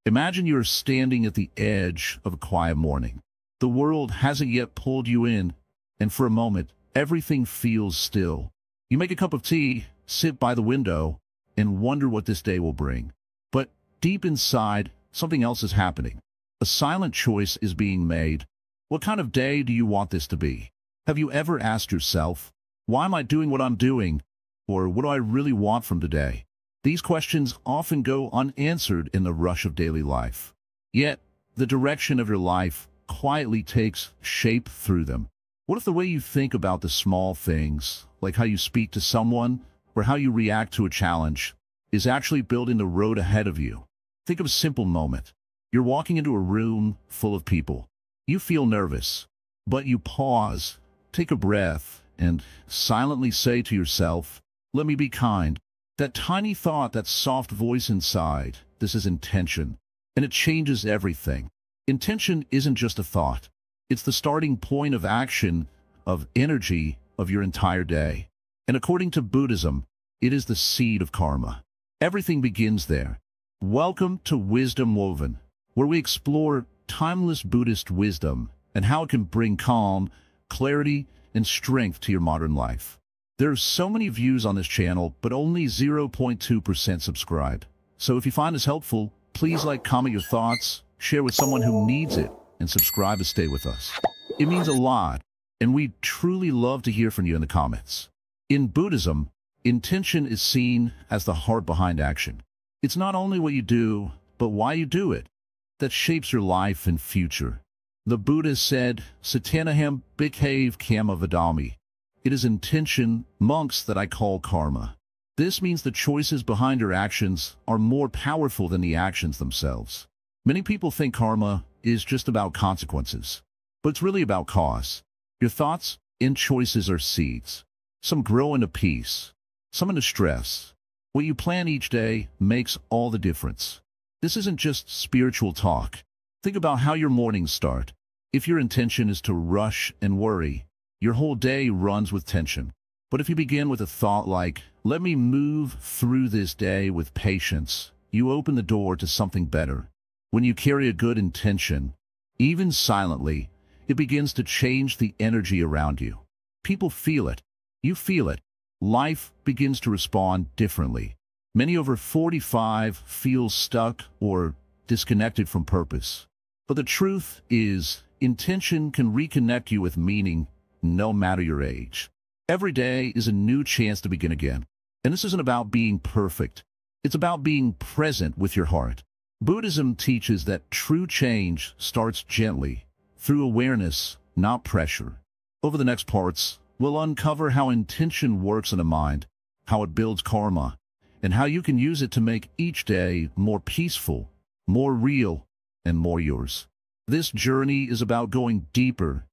Imagine you're standing at the edge of a quiet morning. The world hasn't yet pulled you in, and for a moment, everything feels still. You make a cup of tea, sit by the window, and wonder what this day will bring. But deep inside, something else is happening. A silent choice is being made. What kind of day do you want this to be? Have you ever asked yourself, why am I doing what I'm doing? Or what do I really want from today? These questions often go unanswered in the rush of daily life. Yet, the direction of your life quietly takes shape through them. What if the way you think about the small things, like how you speak to someone or how you react to a challenge, is actually building the road ahead of you? Think of a simple moment. You're walking into a room full of people. You feel nervous, but you pause, take a breath, and silently say to yourself, "Let me be kind." That tiny thought, that soft voice inside, this is intention, and it changes everything. Intention isn't just a thought. It's the starting point of action, of energy, of your entire day. And according to Buddhism, it is the seed of karma. Everything begins there. Welcome to Wisdom Woven, where we explore timeless Buddhist wisdom and how it can bring calm, clarity, and strength to your modern life. There are so many views on this channel, but only 0.2% subscribe. So if you find this helpful, please like, comment your thoughts, share with someone who needs it, and subscribe to stay with us. It means a lot, and we truly love to hear from you in the comments. In Buddhism, intention is seen as the heart behind action. It's not only what you do, but why you do it, that shapes your life and future. The Buddha said, "Satanaham bhikkhave kamma vadami." It is intention, monks, that I call karma. This means the choices behind your actions are more powerful than the actions themselves. Many people think karma is just about consequences, but it's really about cause. Your thoughts and choices are seeds. Some grow into peace, some into stress. What you plan each day makes all the difference. This isn't just spiritual talk. Think about how your mornings start. If your intention is to rush and worry, your whole day runs with tension. But if you begin with a thought like, "Let me move through this day with patience," you open the door to something better. When you carry a good intention, even silently, it begins to change the energy around you. People feel it. You feel it. Life begins to respond differently. Many over 45 feel stuck or disconnected from purpose. But the truth is, intention can reconnect you with meaning, no matter your age. Every day is a new chance to begin again. And this isn't about being perfect. It's about being present with your heart. Buddhism teaches that true change starts gently, through awareness, not pressure. Over the next parts, we'll uncover how intention works in the mind, how it builds karma, and how you can use it to make each day more peaceful, more real, and more yours. This journey is about going deeper,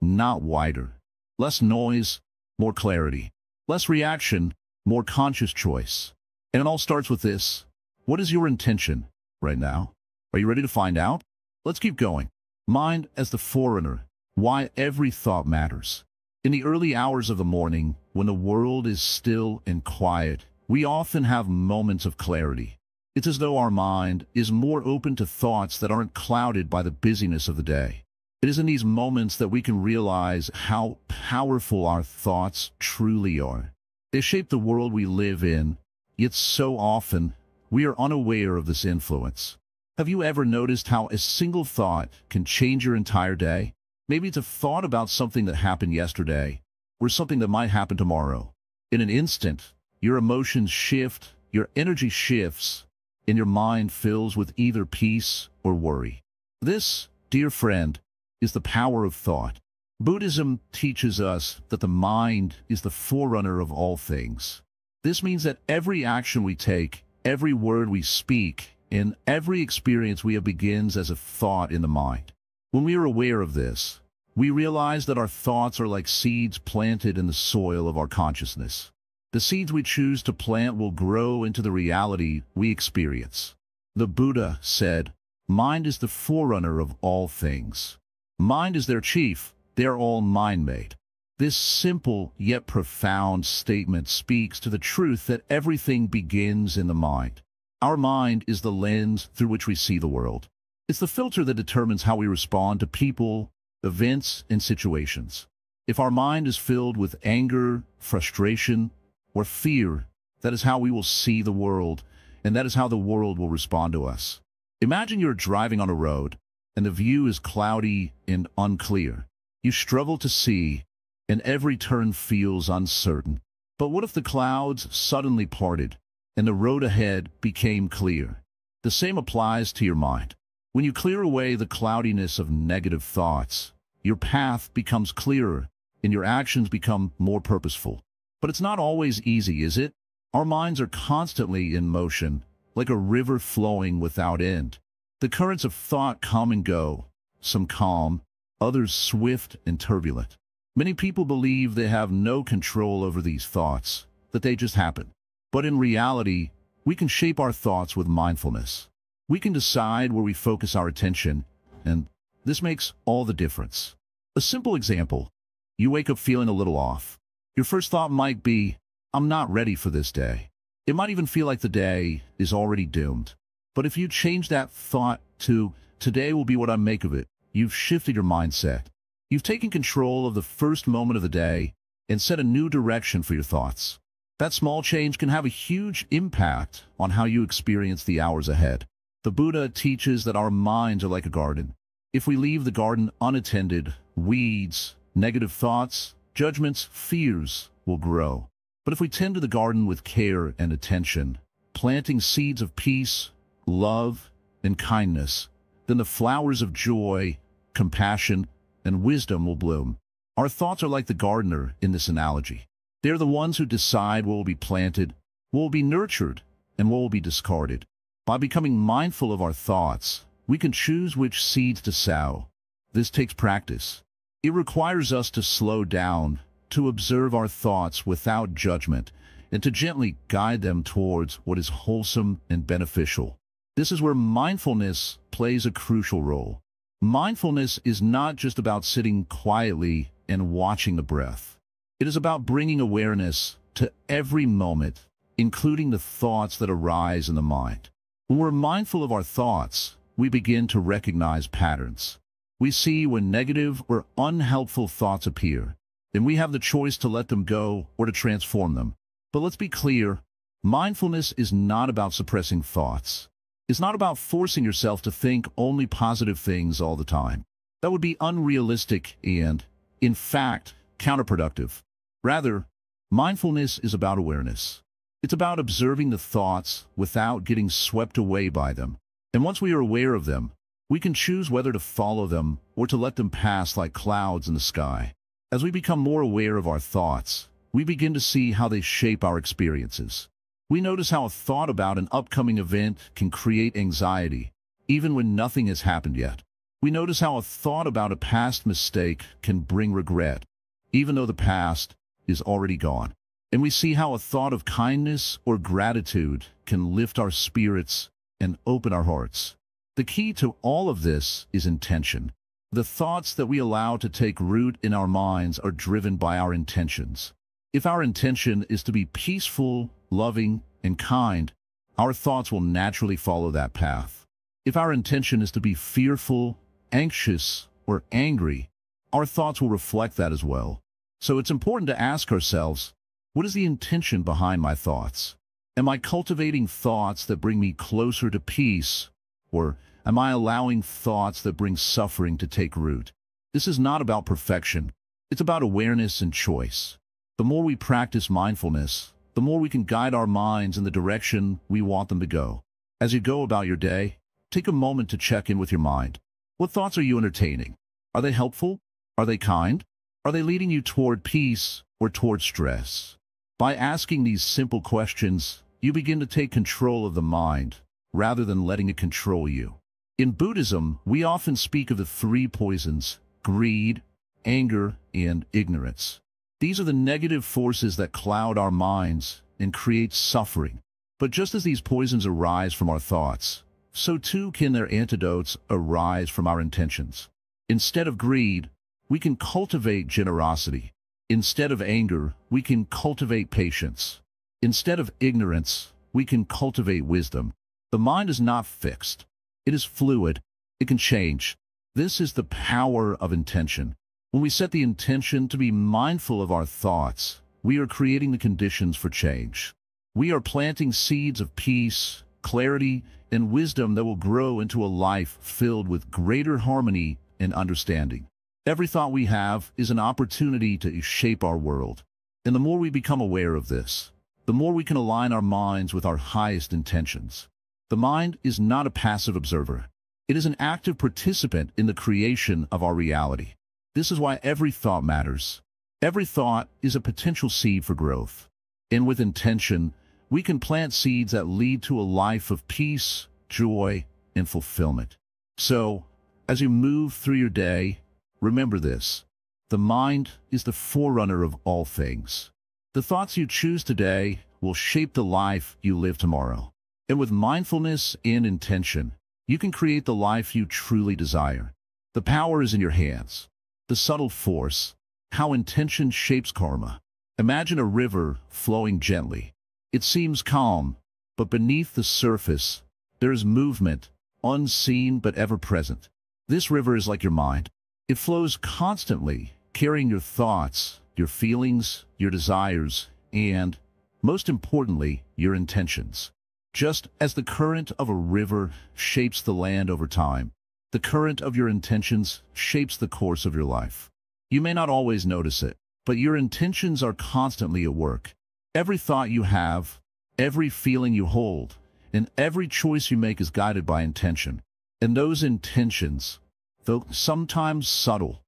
not wider. Less noise, more clarity. Less reaction, more conscious choice. And it all starts with this. What is your intention right now? Are you ready to find out? Let's keep going. Mind as the forerunner. Why every thought matters. In the early hours of the morning, when the world is still and quiet, we often have moments of clarity. It's as though our mind is more open to thoughts that aren't clouded by the busyness of the day. It is in these moments that we can realize how powerful our thoughts truly are. They shape the world we live in, yet so often we are unaware of this influence. Have you ever noticed how a single thought can change your entire day? Maybe it's a thought about something that happened yesterday, or something that might happen tomorrow. In an instant, your emotions shift, your energy shifts, and your mind fills with either peace or worry. This, dear friend, is the power of thought. Buddhism teaches us that the mind is the forerunner of all things. This means that every action we take, every word we speak, and every experience we have begins as a thought in the mind. When we are aware of this, we realize that our thoughts are like seeds planted in the soil of our consciousness. The seeds we choose to plant will grow into the reality we experience. The Buddha said, "Mind is the forerunner of all things." Mind is their chief. They are all mind-made. This simple yet profound statement speaks to the truth that everything begins in the mind. Our mind is the lens through which we see the world. It's the filter that determines how we respond to people, events, and situations. If our mind is filled with anger, frustration, or fear, that is how we will see the world, and that is how the world will respond to us. Imagine you're driving on a road, and the view is cloudy and unclear. You struggle to see, and every turn feels uncertain. But what if the clouds suddenly parted, and the road ahead became clear? The same applies to your mind. When you clear away the cloudiness of negative thoughts, your path becomes clearer, and your actions become more purposeful. But it's not always easy, is it? Our minds are constantly in motion, like a river flowing without end. The currents of thought come and go, some calm, others swift and turbulent. Many people believe they have no control over these thoughts, that they just happen. But in reality, we can shape our thoughts with mindfulness. We can decide where we focus our attention, and this makes all the difference. A simple example: you wake up feeling a little off. Your first thought might be, "I'm not ready for this day." It might even feel like the day is already doomed. But if you change that thought to, "Today will be what I make of it," you've shifted your mindset. You've taken control of the first moment of the day and set a new direction for your thoughts. That small change can have a huge impact on how you experience the hours ahead. The Buddha teaches that our minds are like a garden. If we leave the garden unattended, weeds, negative thoughts, judgments, fears will grow. But if we tend to the garden with care and attention, planting seeds of peace, love, and kindness, then the flowers of joy, compassion, and wisdom will bloom. Our thoughts are like the gardener in this analogy. They're the ones who decide what will be planted, what will be nurtured, and what will be discarded. By becoming mindful of our thoughts, we can choose which seeds to sow. This takes practice. It requires us to slow down, to observe our thoughts without judgment, and to gently guide them towards what is wholesome and beneficial. This is where mindfulness plays a crucial role. Mindfulness is not just about sitting quietly and watching the breath. It is about bringing awareness to every moment, including the thoughts that arise in the mind. When we're mindful of our thoughts, we begin to recognize patterns. We see when negative or unhelpful thoughts appear, and we have the choice to let them go or to transform them. But let's be clear, mindfulness is not about suppressing thoughts. It's not about forcing yourself to think only positive things all the time. That would be unrealistic and, in fact, counterproductive. Rather, mindfulness is about awareness. It's about observing the thoughts without getting swept away by them. And once we are aware of them, we can choose whether to follow them or to let them pass like clouds in the sky. As we become more aware of our thoughts, we begin to see how they shape our experiences. We notice how a thought about an upcoming event can create anxiety, even when nothing has happened yet. We notice how a thought about a past mistake can bring regret, even though the past is already gone. And we see how a thought of kindness or gratitude can lift our spirits and open our hearts. The key to all of this is intention. The thoughts that we allow to take root in our minds are driven by our intentions. If our intention is to be peaceful, loving, and kind, our thoughts will naturally follow that path. If our intention is to be fearful, anxious, or angry, our thoughts will reflect that as well. So it's important to ask ourselves, what is the intention behind my thoughts? Am I cultivating thoughts that bring me closer to peace, or am I allowing thoughts that bring suffering to take root? This is not about perfection. It's about awareness and choice. The more we practice mindfulness, the more we can guide our minds in the direction we want them to go. As you go about your day, take a moment to check in with your mind. What thoughts are you entertaining? Are they helpful? Are they kind? Are they leading you toward peace or toward stress? By asking these simple questions, you begin to take control of the mind, rather than letting it control you. In Buddhism, we often speak of the three poisons: greed, anger, and ignorance. These are the negative forces that cloud our minds and create suffering. But just as these poisons arise from our thoughts, so too can their antidotes arise from our intentions. Instead of greed, we can cultivate generosity. Instead of anger, we can cultivate patience. Instead of ignorance, we can cultivate wisdom. The mind is not fixed. It is fluid. It can change. This is the power of intention. When we set the intention to be mindful of our thoughts, we are creating the conditions for change. We are planting seeds of peace, clarity, and wisdom that will grow into a life filled with greater harmony and understanding. Every thought we have is an opportunity to shape our world. And the more we become aware of this, the more we can align our minds with our highest intentions. The mind is not a passive observer. It is an active participant in the creation of our reality. This is why every thought matters. Every thought is a potential seed for growth. And with intention, we can plant seeds that lead to a life of peace, joy, and fulfillment. So, as you move through your day, remember this. The mind is the forerunner of all things. The thoughts you choose today will shape the life you live tomorrow. And with mindfulness and intention, you can create the life you truly desire. The power is in your hands. The subtle force, how intention shapes karma. Imagine a river flowing gently. It seems calm, but beneath the surface, there is movement, unseen but ever present. This river is like your mind. It flows constantly, carrying your thoughts, your feelings, your desires, and, most importantly, your intentions. Just as the current of a river shapes the land over time, the current of your intentions shapes the course of your life. You may not always notice it, but your intentions are constantly at work. Every thought you have, every feeling you hold, and every choice you make is guided by intention. And those intentions, though sometimes subtle,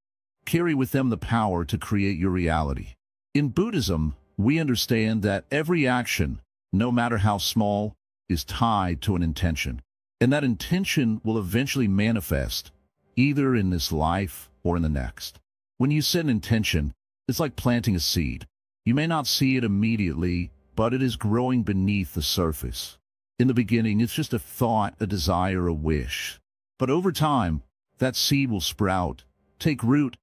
carry with them the power to create your reality. In Buddhism, we understand that every action, no matter how small, is tied to an intention. And that intention will eventually manifest, either in this life or in the next. When you set an intention, it's like planting a seed. You may not see it immediately, but it is growing beneath the surface. In the beginning, it's just a thought, a desire, a wish. But over time, that seed will sprout, take root,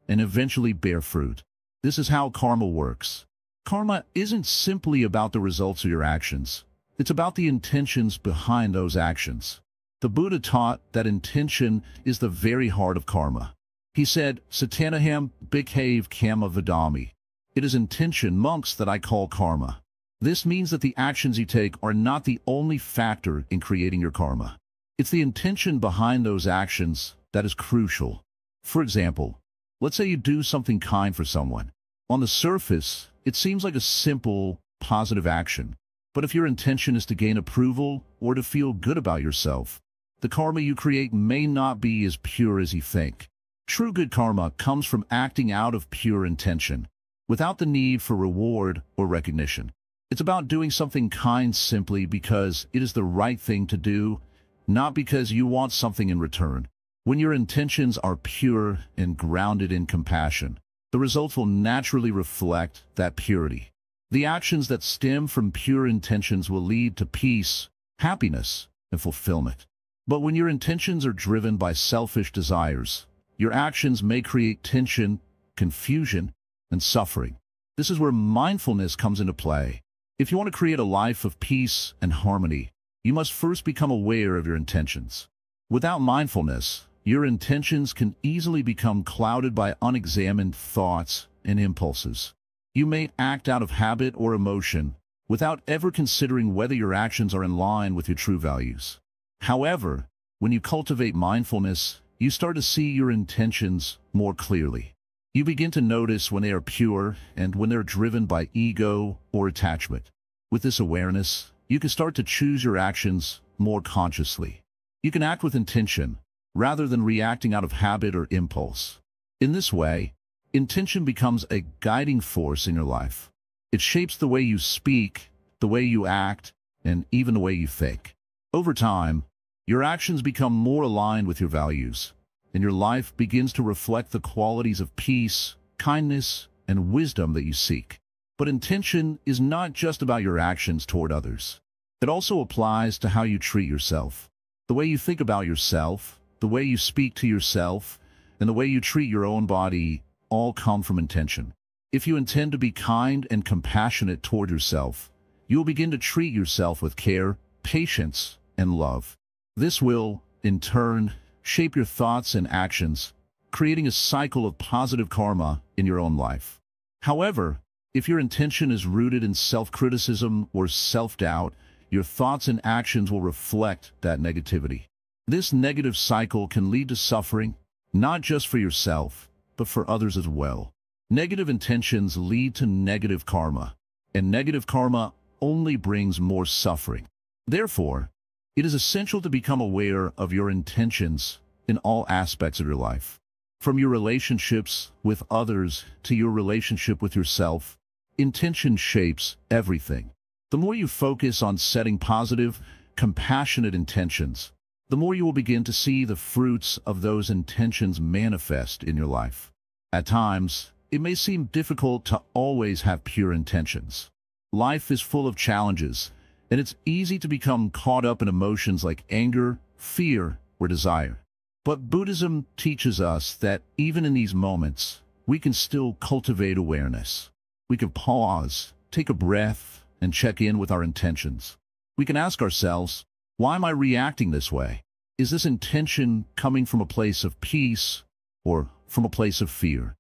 and eventually bear fruit. This is how karma works. Karma isn't simply about the results of your actions. It's about the intentions behind those actions. The Buddha taught that intention is the very heart of karma. He said, Satanaham bhikkhave kamma vadami. It is intention, monks, that I call karma. This means that the actions you take are not the only factor in creating your karma. It's the intention behind those actions that is crucial. For example, let's say you do something kind for someone. On the surface, it seems like a simple, positive action. But if your intention is to gain approval or to feel good about yourself, the karma you create may not be as pure as you think. True good karma comes from acting out of pure intention, without the need for reward or recognition. It's about doing something kind simply because it is the right thing to do, not because you want something in return. When your intentions are pure and grounded in compassion, the results will naturally reflect that purity. The actions that stem from pure intentions will lead to peace, happiness, and fulfillment. But when your intentions are driven by selfish desires, your actions may create tension, confusion, and suffering. This is where mindfulness comes into play. If you want to create a life of peace and harmony, you must first become aware of your intentions. Without mindfulness, your intentions can easily become clouded by unexamined thoughts and impulses. You may act out of habit or emotion without ever considering whether your actions are in line with your true values. However, when you cultivate mindfulness, you start to see your intentions more clearly. You begin to notice when they are pure and when they're driven by ego or attachment. With this awareness, you can start to choose your actions more consciously. You can act with intention rather than reacting out of habit or impulse. In this way, intention becomes a guiding force in your life. It shapes the way you speak, the way you act, and even the way you think. Over time, your actions become more aligned with your values, and your life begins to reflect the qualities of peace, kindness, and wisdom that you seek. But intention is not just about your actions toward others. It also applies to how you treat yourself. The way you think about yourself, the way you speak to yourself, and the way you treat your own body all come from intention. If you intend to be kind and compassionate toward yourself, you will begin to treat yourself with care, patience, and love. This will, in turn, shape your thoughts and actions, creating a cycle of positive karma in your own life. However, if your intention is rooted in self-criticism or self-doubt, your thoughts and actions will reflect that negativity. This negative cycle can lead to suffering, not just for yourself, but for others as well. Negative intentions lead to negative karma, and negative karma only brings more suffering. Therefore, it is essential to become aware of your intentions in all aspects of your life. From your relationships with others to your relationship with yourself, intention shapes everything. The more you focus on setting positive, compassionate intentions, the more you will begin to see the fruits of those intentions manifest in your life. At times, it may seem difficult to always have pure intentions. Life is full of challenges, and it's easy to become caught up in emotions like anger, fear, or desire. But Buddhism teaches us that even in these moments, we can still cultivate awareness. We can pause, take a breath, and check in with our intentions. We can ask ourselves, why am I reacting this way? Is this intention coming from a place of peace or from a place of fear?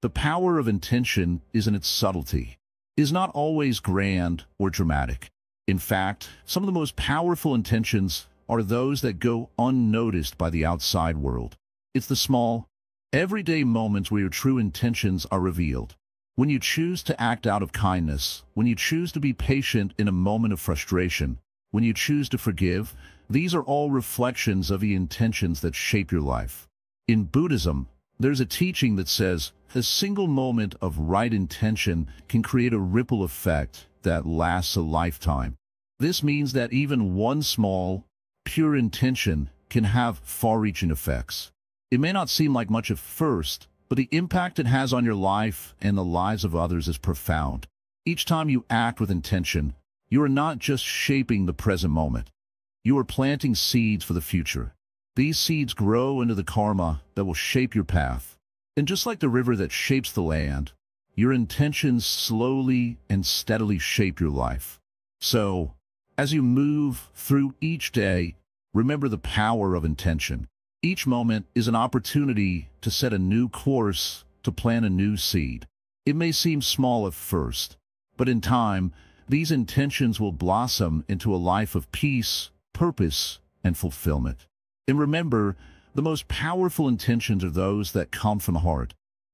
The power of intention is in its subtlety. It is not always grand or dramatic. In fact, some of the most powerful intentions are those that go unnoticed by the outside world. It's the small, everyday moments where your true intentions are revealed. When you choose to act out of kindness, when you choose to be patient in a moment of frustration, when you choose to forgive, these are all reflections of the intentions that shape your life. In Buddhism, there's a teaching that says a single moment of right intention can create a ripple effect that lasts a lifetime. This means that even one small, pure intention can have far-reaching effects. It may not seem like much at first, but the impact it has on your life and the lives of others is profound. Each time you act with intention, you are not just shaping the present moment. You are planting seeds for the future. These seeds grow into the karma that will shape your path. And just like the river that shapes the land, your intentions slowly and steadily shape your life. So, as you move through each day, remember the power of intention. Each moment is an opportunity to set a new course, to plant a new seed. It may seem small at first, but in time, these intentions will blossom into a life of peace, purpose, and fulfillment. And remember, the most powerful intentions are those that come from the heart,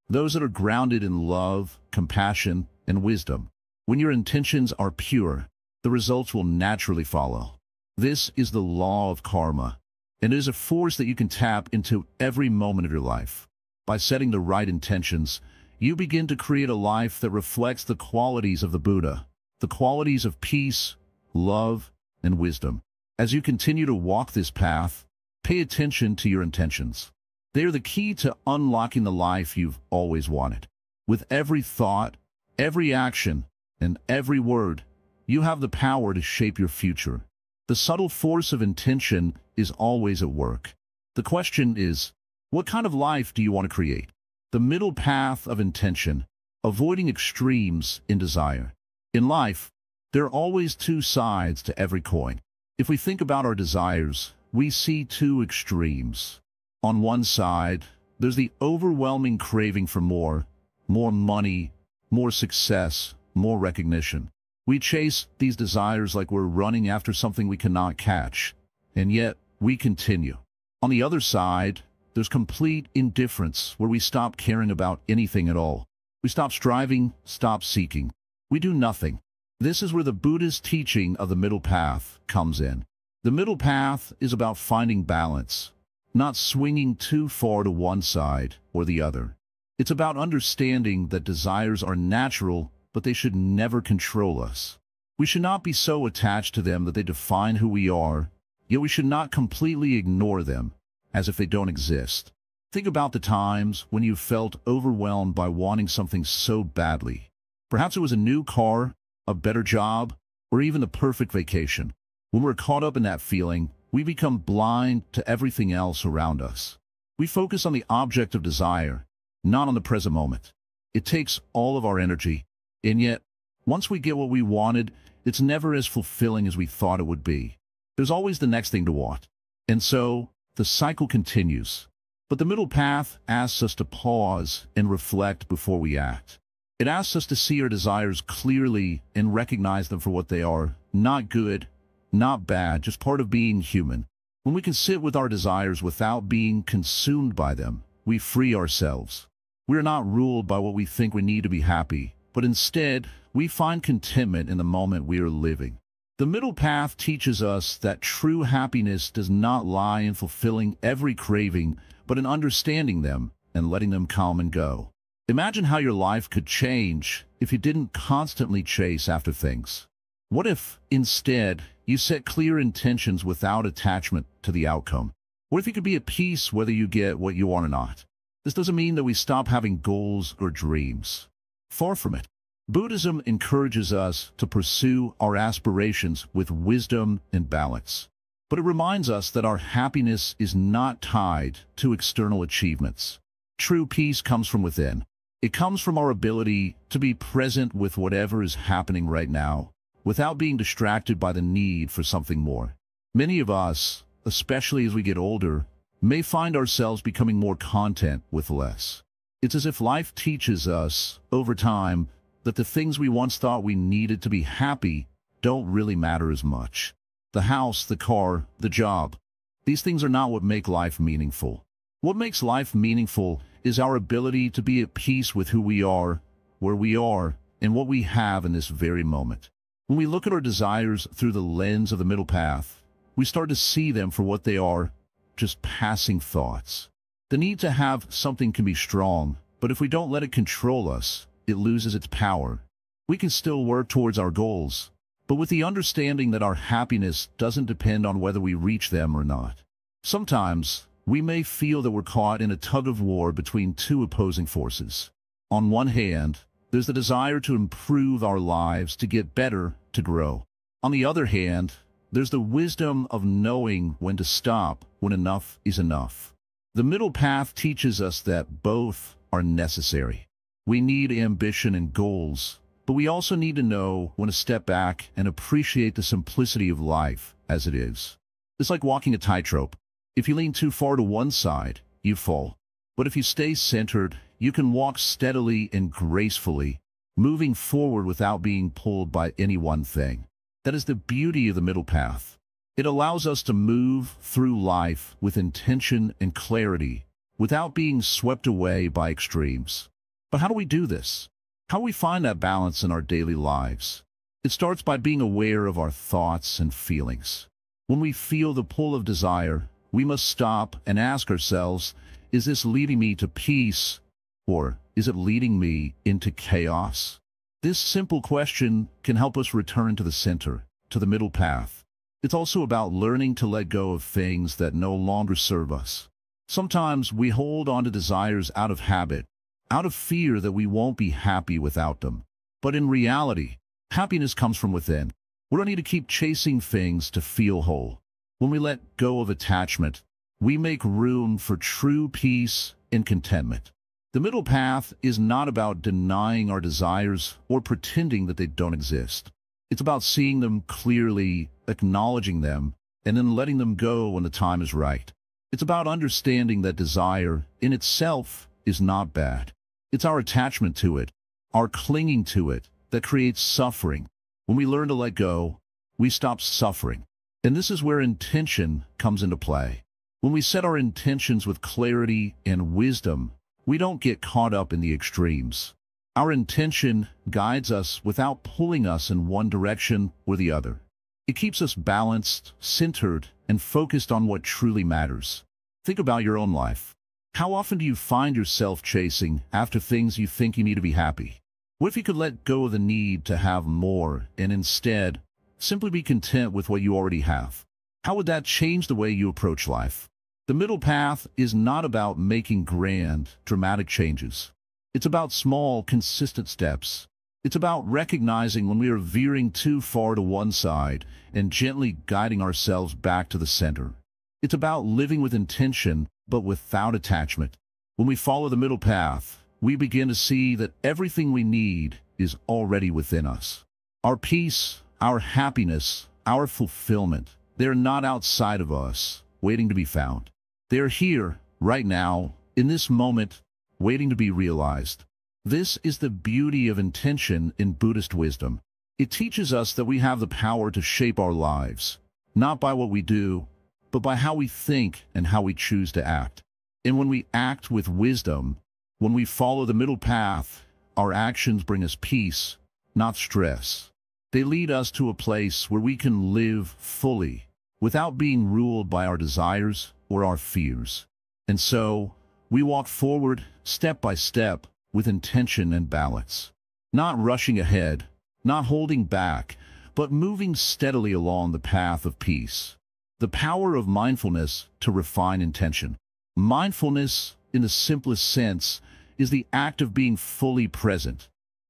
those that are grounded in love, compassion, and wisdom. When your intentions are pure, the results will naturally follow. This is the law of karma, and it is a force that you can tap into every moment of your life. By setting the right intentions, you begin to create a life that reflects the qualities of the Buddha, the qualities of peace, love, and wisdom. As you continue to walk this path, pay attention to your intentions. They are the key to unlocking the life you've always wanted. With every thought, every action, and every word, you have the power to shape your future. The subtle force of intention is always at work. The question is, what kind of life do you want to create? The middle path of intention, avoiding extremes in desire. In life, there are always two sides to every coin. If we think about our desires, we see two extremes. On one side, there's the overwhelming craving for more money, more success, more recognition. We chase these desires like we're running after something we cannot catch, and yet we continue. On the other side, there's complete indifference where we stop caring about anything at all. We stop striving, stop seeking. We do nothing. This is where the Buddhist teaching of the middle path comes in. The middle path is about finding balance, not swinging too far to one side or the other. It's about understanding that desires are natural, but they should never control us. We should not be so attached to them that they define who we are, yet we should not completely ignore them, as if they don't exist. Think about the times when you felt overwhelmed by wanting something so badly. Perhaps it was a new car, a better job, or even the perfect vacation. When we're caught up in that feeling, we become blind to everything else around us. We focus on the object of desire, not on the present moment. It takes all of our energy, and yet, once we get what we wanted, it's never as fulfilling as we thought it would be. there's always the next thing to want. And so, the cycle continues. But the middle path asks us to pause and reflect before we act. It asks us to see our desires clearly and recognize them for what they are, not good, not bad, just part of being human. When we can sit with our desires without being consumed by them, we free ourselves. We are not ruled by what we think we need to be happy, but instead, we find contentment in the moment we are living. The middle path teaches us that true happiness does not lie in fulfilling every craving, but in understanding them and letting them come and go. Imagine how your life could change if you didn't constantly chase after things. What if, instead, you set clear intentions without attachment to the outcome? What if you could be at peace whether you get what you want or not? This doesn't mean that we stop having goals or dreams. Far from it. Buddhism encourages us to pursue our aspirations with wisdom and balance. But it reminds us that our happiness is not tied to external achievements. True peace comes from within. It comes from our ability to be present with whatever is happening right now, without being distracted by the need for something more. Many of us, especially as we get older, may find ourselves becoming more content with less. It's as if life teaches us, over time, that the things we once thought we needed to be happy don't really matter as much. The house, the car, the job. These things are not what make life meaningful. What makes life meaningful is our ability to be at peace with who we are, where we are, and what we have in this very moment. When we look at our desires through the lens of the middle path, we start to see them for what they are, just passing thoughts. The need to have something can be strong, but if we don't let it control us, it loses its power. We can still work towards our goals, but with the understanding that our happiness doesn't depend on whether we reach them or not. Sometimes, we may feel that we're caught in a tug-of-war between two opposing forces. On one hand, there's the desire to improve our lives, to get better, to grow. On the other hand, there's the wisdom of knowing when to stop, when enough is enough. The middle path teaches us that both are necessary. We need ambition and goals, but we also need to know when to step back and appreciate the simplicity of life as it is. It's like walking a tightrope. If you lean too far to one side, you fall. But if you stay centered, you can walk steadily and gracefully, moving forward without being pulled by any one thing. That is the beauty of the middle path. It allows us to move through life with intention and clarity, without being swept away by extremes. But how do we do this? How do we find that balance in our daily lives? It starts by being aware of our thoughts and feelings. When we feel the pull of desire, we must stop and ask ourselves, is this leading me to peace, or is it leading me into chaos? This simple question can help us return to the center, to the middle path. It's also about learning to let go of things that no longer serve us. Sometimes we hold on to desires out of habit, out of fear that we won't be happy without them. But in reality, happiness comes from within. We don't need to keep chasing things to feel whole. When we let go of attachment, we make room for true peace and contentment. The middle path is not about denying our desires or pretending that they don't exist. It's about seeing them clearly, acknowledging them, and then letting them go when the time is right. It's about understanding that desire, in itself, is not bad. It's our attachment to it, our clinging to it, that creates suffering. When we learn to let go, we stop suffering. And this is where intention comes into play. When we set our intentions with clarity and wisdom, we don't get caught up in the extremes. Our intention guides us without pulling us in one direction or the other. It keeps us balanced, centered, and focused on what truly matters. Think about your own life. How often do you find yourself chasing after things you think you need to be happy? What if you could let go of the need to have more and instead simply be content with what you already have? How would that change the way you approach life? The middle path is not about making grand, dramatic changes. It's about small, consistent steps. It's about recognizing when we are veering too far to one side and gently guiding ourselves back to the center. It's about living with intention, but without attachment. When we follow the middle path, we begin to see that everything we need is already within us. Our peace, our happiness, our fulfillment, They're not outside of us, waiting to be found. They're here, right now, in this moment, waiting to be realized. This is the beauty of intention in Buddhist wisdom. It teaches us that we have the power to shape our lives, not by what we do, but by how we think and how we choose to act. And when we act with wisdom, when we follow the middle path, our actions bring us peace, not stress. They lead us to a place where we can live fully, without being ruled by our desires or our fears. And so, we walk forward, step by step, with intention and balance. Not rushing ahead, not holding back, but moving steadily along the path of peace. The power of mindfulness to refine intention. Mindfulness, in the simplest sense, is the act of being fully present,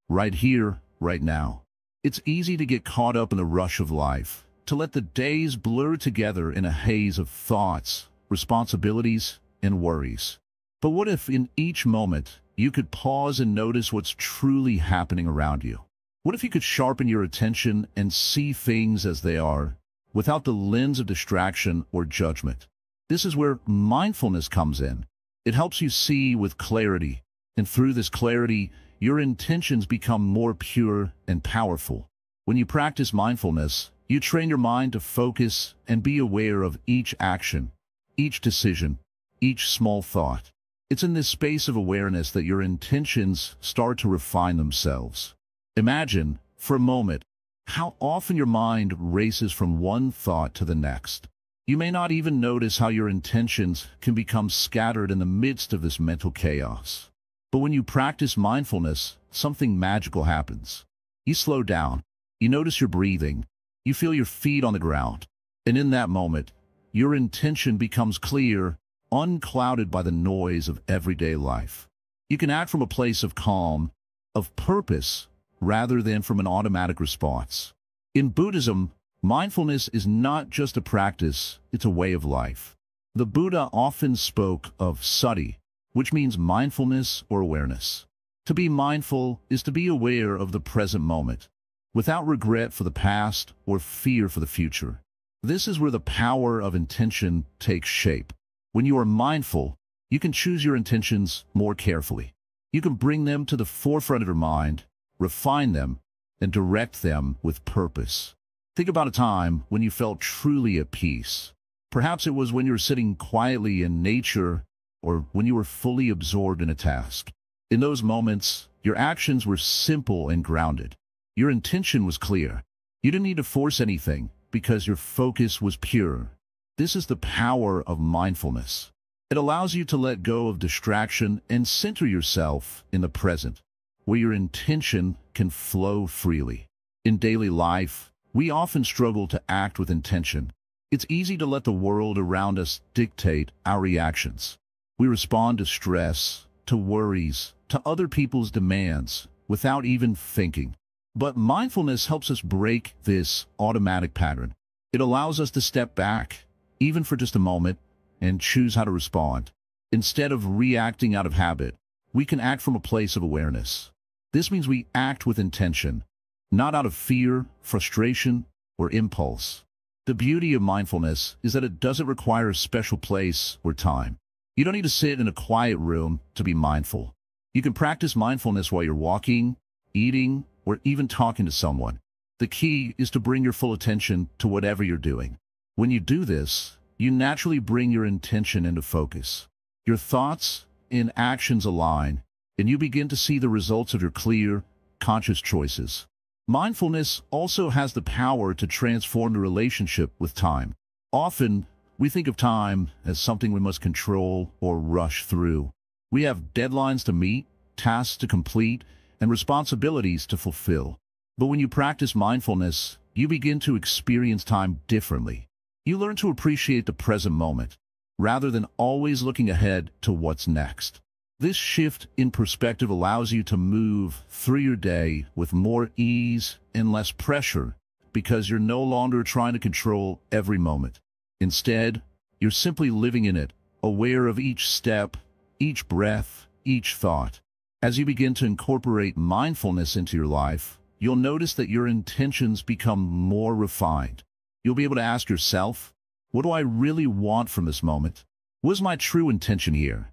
right here, right now. It's easy to get caught up in the rush of life, to let the days blur together in a haze of thoughts, responsibilities, and worries. But what if in each moment you could pause and notice what's truly happening around you? What if you could sharpen your attention and see things as they are, without the lens of distraction or judgment? This is where mindfulness comes in. It helps you see with clarity, and through this clarity, your intentions become more pure and powerful. When you practice mindfulness, you train your mind to focus and be aware of each action, each decision, each small thought. It's in this space of awareness that your intentions start to refine themselves. Imagine, for a moment, how often your mind races from one thought to the next. You may not even notice how your intentions can become scattered in the midst of this mental chaos. But when you practice mindfulness, something magical happens. You slow down, you notice your breathing, you feel your feet on the ground, and in that moment, your intention becomes clear, unclouded by the noise of everyday life. You can act from a place of calm, of purpose, rather than from an automatic response. In Buddhism, mindfulness is not just a practice, it's a way of life. The Buddha often spoke of sati, which means mindfulness or awareness. To be mindful is to be aware of the present moment, without regret for the past or fear for the future. This is where the power of intention takes shape. When you are mindful, you can choose your intentions more carefully. You can bring them to the forefront of your mind, refine them, and direct them with purpose. Think about a time when you felt truly at peace. Perhaps it was when you were sitting quietly in nature, or when you were fully absorbed in a task. In those moments, your actions were simple and grounded. Your intention was clear. You didn't need to force anything because your focus was pure. This is the power of mindfulness. It allows you to let go of distraction and center yourself in the present, where your intention can flow freely. In daily life, we often struggle to act with intention. It's easy to let the world around us dictate our reactions. We respond to stress, to worries, to other people's demands, without even thinking. But mindfulness helps us break this automatic pattern. It allows us to step back, even for just a moment, and choose how to respond. Instead of reacting out of habit, we can act from a place of awareness. This means we act with intention, not out of fear, frustration, or impulse. The beauty of mindfulness is that it doesn't require a special place or time. You don't need to sit in a quiet room to be mindful. You can practice mindfulness while you're walking, eating, or even talking to someone. The key is to bring your full attention to whatever you're doing. When you do this, you naturally bring your intention into focus. Your thoughts and actions align, and you begin to see the results of your clear, conscious choices. Mindfulness also has the power to transform the relationship with time. Often, we think of time as something we must control or rush through. We have deadlines to meet, tasks to complete, and responsibilities to fulfill. But when you practice mindfulness, you begin to experience time differently. You learn to appreciate the present moment, rather than always looking ahead to what's next. This shift in perspective allows you to move through your day with more ease and less pressure, because you're no longer trying to control every moment. Instead, you're simply living in it, aware of each step, each breath, each thought. As you begin to incorporate mindfulness into your life, you'll notice that your intentions become more refined. You'll be able to ask yourself, what do I really want from this moment? What is my true intention here?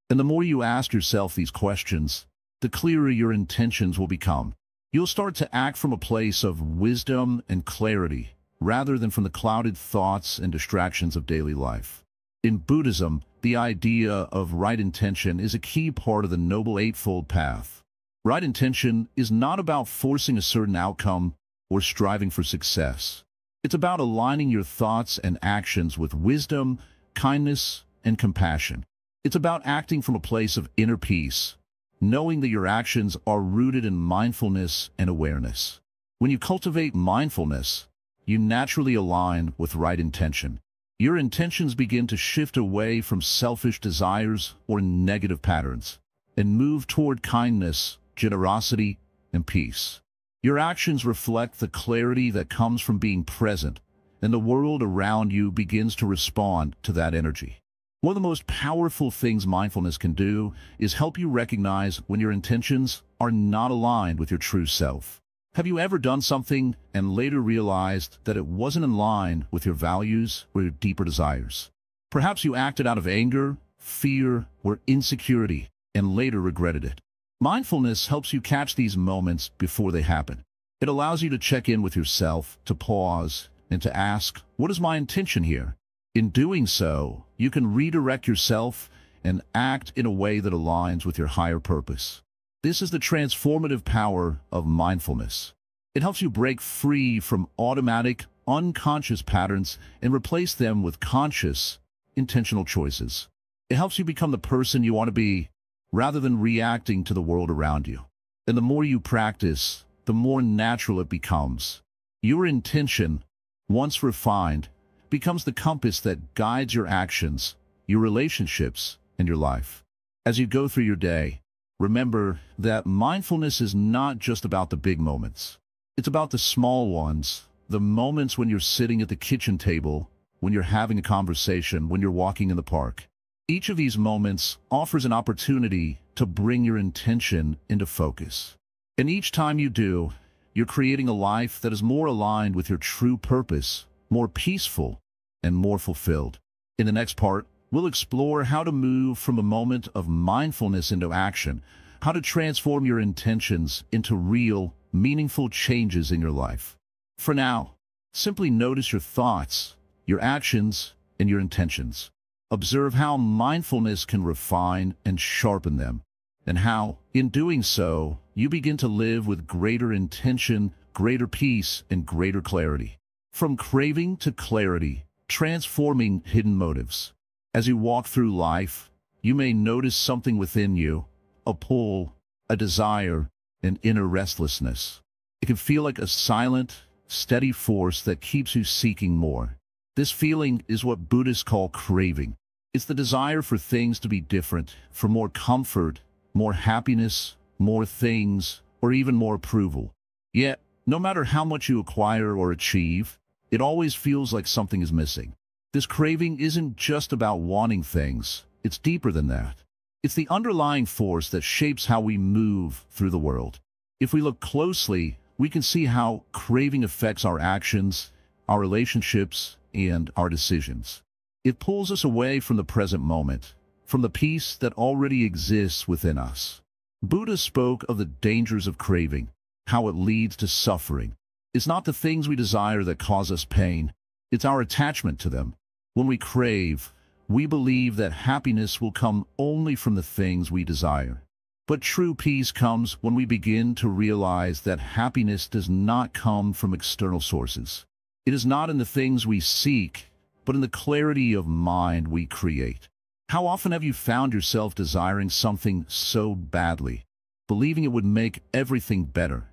And the more you ask yourself these questions, the clearer your intentions will become. You'll start to act from a place of wisdom and clarity, rather than from the clouded thoughts and distractions of daily life. In Buddhism, the idea of right intention is a key part of the Noble Eightfold Path. Right intention is not about forcing a certain outcome or striving for success. It's about aligning your thoughts and actions with wisdom, kindness, and compassion. It's about acting from a place of inner peace, knowing that your actions are rooted in mindfulness and awareness. When you cultivate mindfulness, you naturally align with right intention. Your intentions begin to shift away from selfish desires or negative patterns and move toward kindness, generosity, and peace. Your actions reflect the clarity that comes from being present, and the world around you begins to respond to that energy. One of the most powerful things mindfulness can do is help you recognize when your intentions are not aligned with your true self. Have you ever done something and later realized that it wasn't in line with your values or your deeper desires? Perhaps you acted out of anger, fear, or insecurity and later regretted it. Mindfulness helps you catch these moments before they happen. It allows you to check in with yourself, to pause, and to ask, what is my intention here? In doing so, you can redirect yourself and act in a way that aligns with your higher purpose. This is the transformative power of mindfulness. It helps you break free from automatic, unconscious patterns and replace them with conscious, intentional choices. It helps you become the person you want to be, rather than reacting to the world around you. And the more you practice, the more natural it becomes. Your intention, once refined, becomes the compass that guides your actions, your relationships, and your life. As you go through your day, remember that mindfulness is not just about the big moments. It's about the small ones, the moments when you're sitting at the kitchen table, when you're having a conversation, when you're walking in the park. Each of these moments offers an opportunity to bring your intention into focus. And each time you do, you're creating a life that is more aligned with your true purpose, more peaceful, and more fulfilled. In the next part, we'll explore how to move from a moment of mindfulness into action, how to transform your intentions into real, meaningful changes in your life. For now, simply notice your thoughts, your actions, and your intentions. Observe how mindfulness can refine and sharpen them, and how, in doing so, you begin to live with greater intention, greater peace, and greater clarity. From craving to clarity, transforming hidden motives. As you walk through life, you may notice something within you, a pull, a desire, an inner restlessness. It can feel like a silent, steady force that keeps you seeking more. This feeling is what Buddhists call craving. It's the desire for things to be different, for more comfort, more happiness, more things, or even more approval. Yet, no matter how much you acquire or achieve, it always feels like something is missing. This craving isn't just about wanting things, it's deeper than that. It's the underlying force that shapes how we move through the world. If we look closely, we can see how craving affects our actions, our relationships, and our decisions. It pulls us away from the present moment, from the peace that already exists within us. Buddha spoke of the dangers of craving, how it leads to suffering. It's not the things we desire that cause us pain, it's our attachment to them. When we crave, we believe that happiness will come only from the things we desire. But true peace comes when we begin to realize that happiness does not come from external sources. It is not in the things we seek, but in the clarity of mind we create. How often have you found yourself desiring something so badly, believing it would make everything better?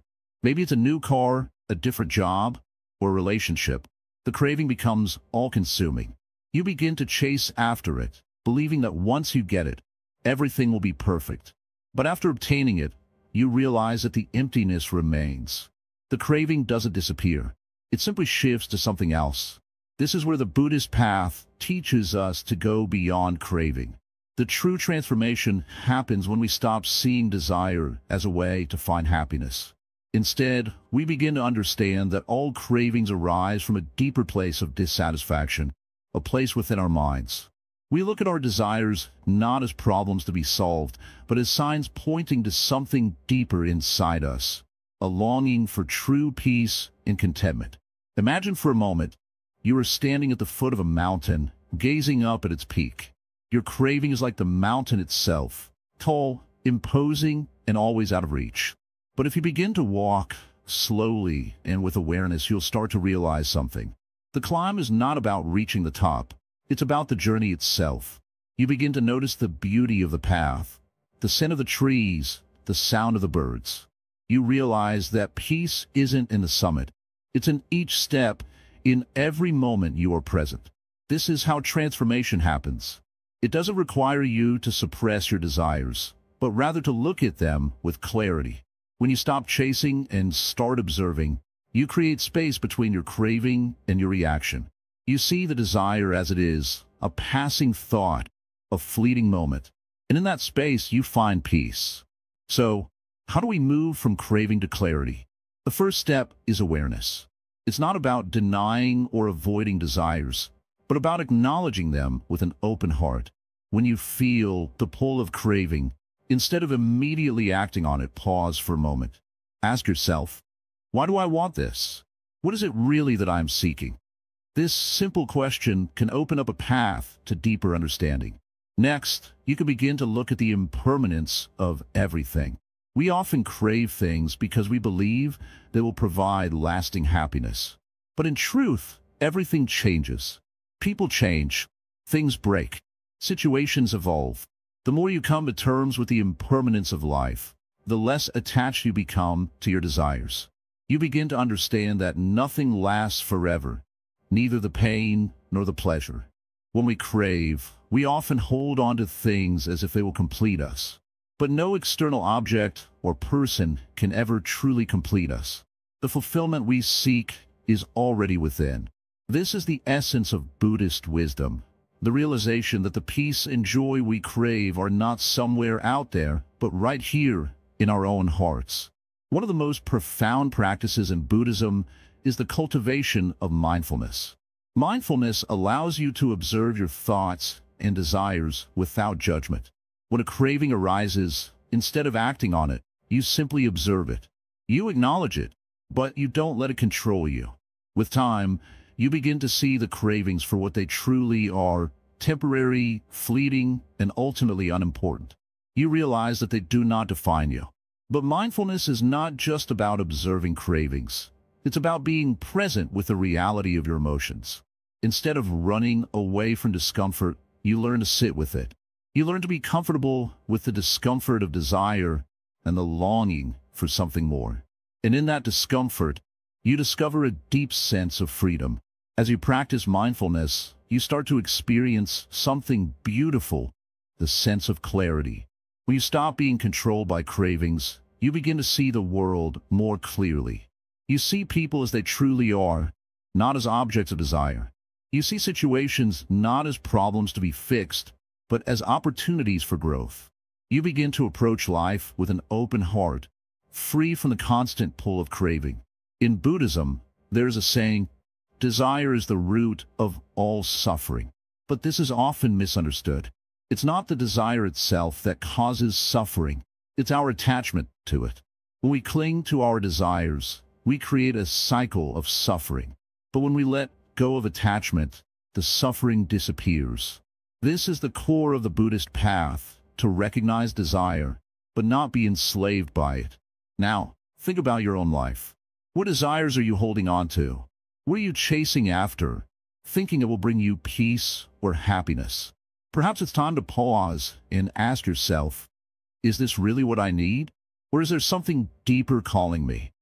Maybe it's a new car, a different job, or a relationship. The craving becomes all-consuming. You begin to chase after it, believing that once you get it, everything will be perfect. But after obtaining it, you realize that the emptiness remains. The craving doesn't disappear. It simply shifts to something else. This is where the Buddhist path teaches us to go beyond craving. The true transformation happens when we stop seeing desire as a way to find happiness. Instead, we begin to understand that all cravings arise from a deeper place of dissatisfaction, a place within our minds. We look at our desires not as problems to be solved, but as signs pointing to something deeper inside us, a longing for true peace and contentment. Imagine for a moment, you are standing at the foot of a mountain, gazing up at its peak. Your craving is like the mountain itself, tall, imposing, and always out of reach. But if you begin to walk slowly and with awareness, you'll start to realize something. The climb is not about reaching the top. It's about the journey itself. You begin to notice the beauty of the path, the scent of the trees, the sound of the birds. You realize that peace isn't in the summit. It's in each step, in every moment you are present. This is how transformation happens. It doesn't require you to suppress your desires, but rather to look at them with clarity. When you stop chasing and start observing, you create space between your craving and your reaction. You see the desire as it is, a passing thought, a fleeting moment. And in that space, you find peace. So, how do we move from craving to clarity? The first step is awareness. It's not about denying or avoiding desires, but about acknowledging them with an open heart. When you feel the pull of craving, instead of immediately acting on it, pause for a moment. Ask yourself, why do I want this? What is it really that I'm seeking? This simple question can open up a path to deeper understanding. Next, you can begin to look at the impermanence of everything. We often crave things because we believe they will provide lasting happiness. But in truth, everything changes. People change. Things break. Situations evolve. The more you come to terms with the impermanence of life, the less attached you become to your desires. You begin to understand that nothing lasts forever, neither the pain nor the pleasure. When we crave, we often hold on to things as if they will complete us. But no external object or person can ever truly complete us. The fulfillment we seek is already within. This is the essence of Buddhist wisdom, the realization that the peace and joy we crave are not somewhere out there, but right here in our own hearts. One of the most profound practices in Buddhism is the cultivation of mindfulness. Mindfulness allows you to observe your thoughts and desires without judgment. When a craving arises, instead of acting on it, you simply observe it. You acknowledge it, but you don't let it control you. With time, you begin to see the cravings for what they truly are, temporary, fleeting, and ultimately unimportant. You realize that they do not define you. But mindfulness is not just about observing cravings. It's about being present with the reality of your emotions. Instead of running away from discomfort, you learn to sit with it. You learn to be comfortable with the discomfort of desire and the longing for something more. And in that discomfort, you discover a deep sense of freedom. As you practice mindfulness, you start to experience something beautiful, the sense of clarity. When you stop being controlled by cravings, you begin to see the world more clearly. You see people as they truly are, not as objects of desire. You see situations not as problems to be fixed, but as opportunities for growth. You begin to approach life with an open heart, free from the constant pull of craving. In Buddhism, there's a saying, desire is the root of all suffering. But this is often misunderstood. It's not the desire itself that causes suffering. It's our attachment to it. When we cling to our desires, we create a cycle of suffering. But when we let go of attachment, the suffering disappears. This is the core of the Buddhist path, to recognize desire, but not be enslaved by it. Now, think about your own life. What desires are you holding on to? What are you chasing after, thinking it will bring you peace or happiness? Perhaps it's time to pause and ask yourself, is this really what I need? Or is there something deeper calling me?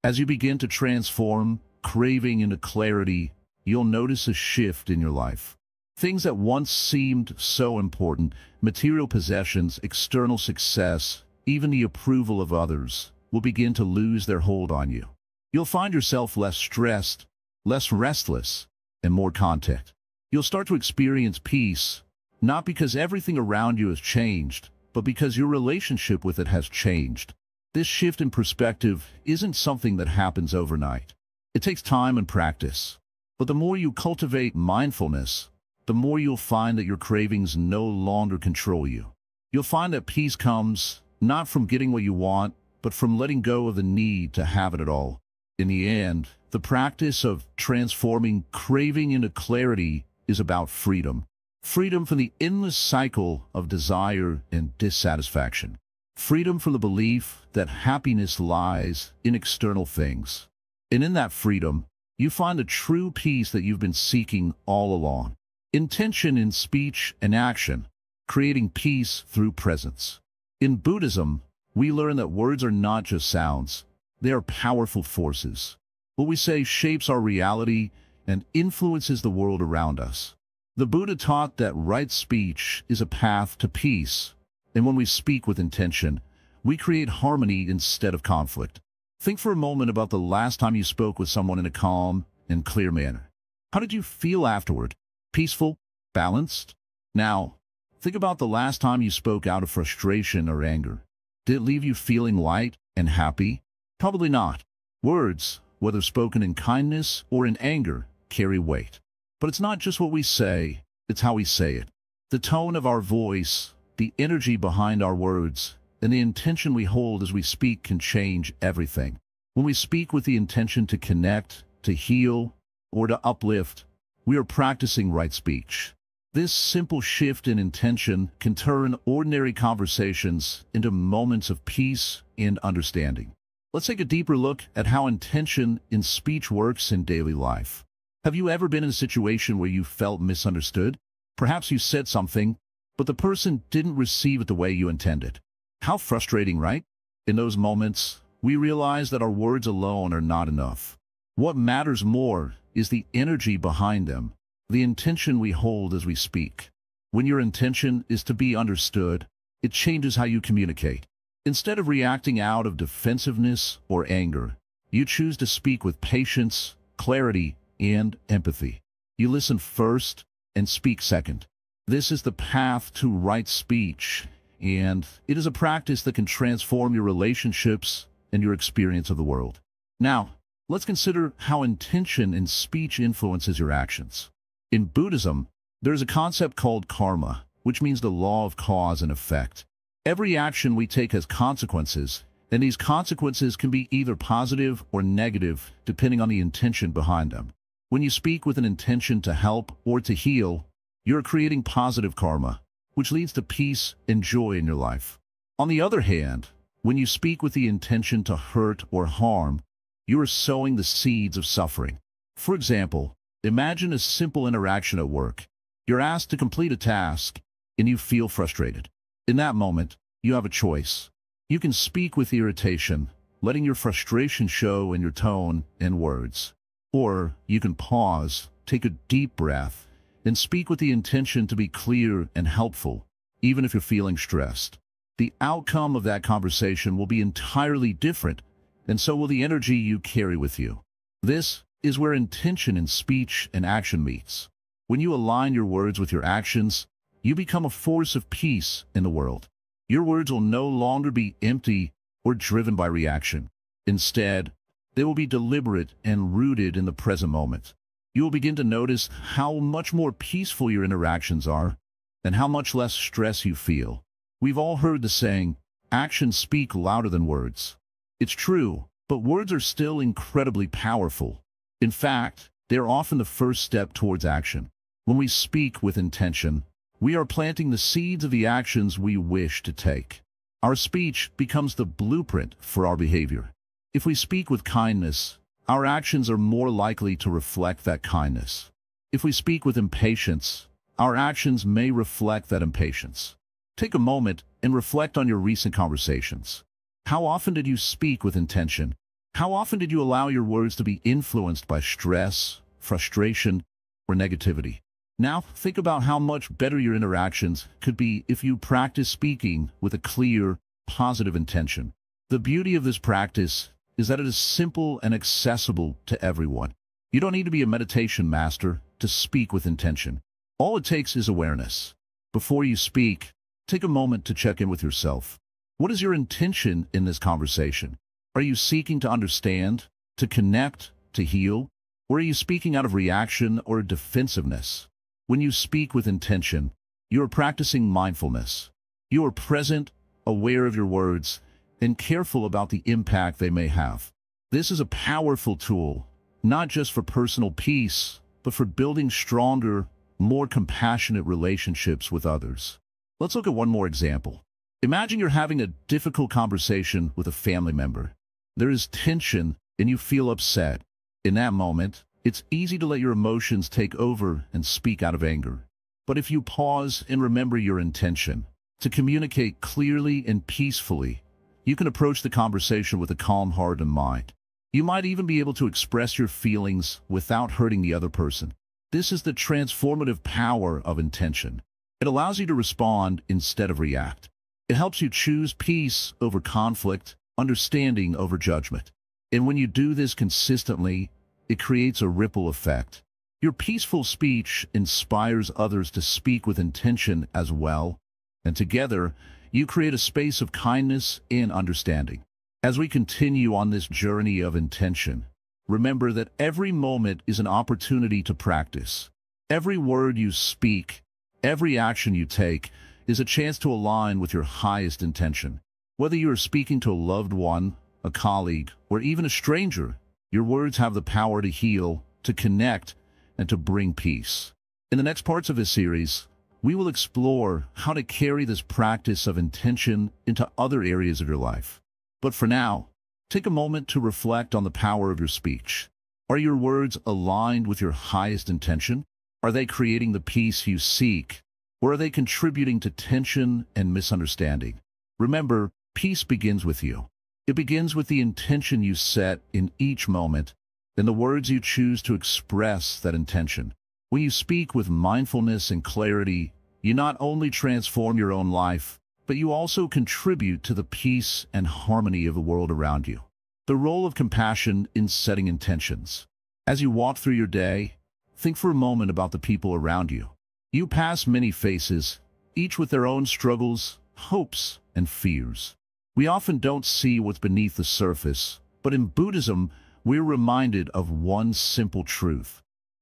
As you begin to transform craving into clarity, you'll notice a shift in your life. Things that once seemed so important, material possessions, external success, even the approval of others, will begin to lose their hold on you. You'll find yourself less stressed, less restless, and more content. You'll start to experience peace, not because everything around you has changed, but because your relationship with it has changed. This shift in perspective isn't something that happens overnight. It takes time and practice. But the more you cultivate mindfulness, the more you'll find that your cravings no longer control you. You'll find that peace comes not from getting what you want, but from letting go of the need to have it at all. In the end, the practice of transforming craving into clarity is about freedom. Freedom from the endless cycle of desire and dissatisfaction. Freedom from the belief that happiness lies in external things. And in that freedom, you find the true peace that you've been seeking all along. Intention in speech and action, creating peace through presence. In Buddhism, we learn that words are not just sounds, they are powerful forces. What we say shapes our reality and influences the world around us. The Buddha taught that right speech is a path to peace, and when we speak with intention, we create harmony instead of conflict. Think for a moment about the last time you spoke with someone in a calm and clear manner. How did you feel afterward? Peaceful? Balanced? Now, think about the last time you spoke out of frustration or anger. Did it leave you feeling light and happy? Probably not. Words, whether spoken in kindness or in anger, carry weight. But it's not just what we say, it's how we say it. The tone of our voice, the energy behind our words, and the intention we hold as we speak can change everything. When we speak with the intention to connect, to heal, or to uplift, we are practicing right speech. This simple shift in intention can turn ordinary conversations into moments of peace and understanding. Let's take a deeper look at how intention in speech works in daily life. Have you ever been in a situation where you felt misunderstood? Perhaps you said something, but the person didn't receive it the way you intended. How frustrating, right? In those moments, we realize that our words alone are not enough. What matters more is the energy behind them, the intention we hold as we speak. When your intention is to be understood, it changes how you communicate. Instead of reacting out of defensiveness or anger, you choose to speak with patience, clarity, and empathy. You listen first and speak second. This is the path to right speech, and it is a practice that can transform your relationships and your experience of the world. Now, let's consider how intention in speech influences your actions. In Buddhism, there is a concept called karma, which means the law of cause and effect. Every action we take has consequences, and these consequences can be either positive or negative, depending on the intention behind them. When you speak with an intention to help or to heal, you're creating positive karma, which leads to peace and joy in your life. On the other hand, when you speak with the intention to hurt or harm, you are sowing the seeds of suffering. For example, imagine a simple interaction at work. You're asked to complete a task, and you feel frustrated. In that moment, you have a choice. You can speak with irritation, letting your frustration show in your tone and words. Or you can pause, take a deep breath, and speak with the intention to be clear and helpful, even if you're feeling stressed. The outcome of that conversation will be entirely different, and so will the energy you carry with you. This is where intention in speech and action meets. When you align your words with your actions, you become a force of peace in the world. Your words will no longer be empty or driven by reaction. Instead, they will be deliberate and rooted in the present moment. You will begin to notice how much more peaceful your interactions are and how much less stress you feel. We've all heard the saying, actions speak louder than words. It's true, but words are still incredibly powerful. In fact, they are often the first step towards action. When we speak with intention, we are planting the seeds of the actions we wish to take. Our speech becomes the blueprint for our behavior. If we speak with kindness, our actions are more likely to reflect that kindness. If we speak with impatience, our actions may reflect that impatience. Take a moment and reflect on your recent conversations. How often did you speak with intention? How often did you allow your words to be influenced by stress, frustration, or negativity? Now, think about how much better your interactions could be if you practice speaking with a clear, positive intention. The beauty of this practice is that it is simple and accessible to everyone. You don't need to be a meditation master to speak with intention. All it takes is awareness. Before you speak, take a moment to check in with yourself. What is your intention in this conversation? Are you seeking to understand, to connect, to heal? Or are you speaking out of reaction or defensiveness? When you speak with intention, you are practicing mindfulness. You are present, aware of your words, and careful about the impact they may have. This is a powerful tool, not just for personal peace, but for building stronger, more compassionate relationships with others. Let's look at one more example. Imagine you're having a difficult conversation with a family member. There is tension and you feel upset. In that moment, it's easy to let your emotions take over and speak out of anger. But if you pause and remember your intention, to communicate clearly and peacefully, you can approach the conversation with a calm heart and mind. You might even be able to express your feelings without hurting the other person. This is the transformative power of intention. It allows you to respond instead of react. It helps you choose peace over conflict, understanding over judgment. And when you do this consistently, it creates a ripple effect. Your peaceful speech inspires others to speak with intention as well, and together, you create a space of kindness and understanding. As we continue on this journey of intention, remember that every moment is an opportunity to practice. Every word you speak, every action you take, is a chance to align with your highest intention. Whether you are speaking to a loved one, a colleague, or even a stranger, your words have the power to heal, to connect, and to bring peace. In the next parts of this series, we will explore how to carry this practice of intention into other areas of your life. But for now, take a moment to reflect on the power of your speech. Are your words aligned with your highest intention? Are they creating the peace you seek? Or are they contributing to tension and misunderstanding? Remember, peace begins with you. It begins with the intention you set in each moment and the words you choose to express that intention. When you speak with mindfulness and clarity, you not only transform your own life, but you also contribute to the peace and harmony of the world around you. The role of compassion in setting intentions. As you walk through your day, think for a moment about the people around you. You pass many faces, each with their own struggles, hopes, and fears. We often don't see what's beneath the surface, but in Buddhism, we're reminded of one simple truth.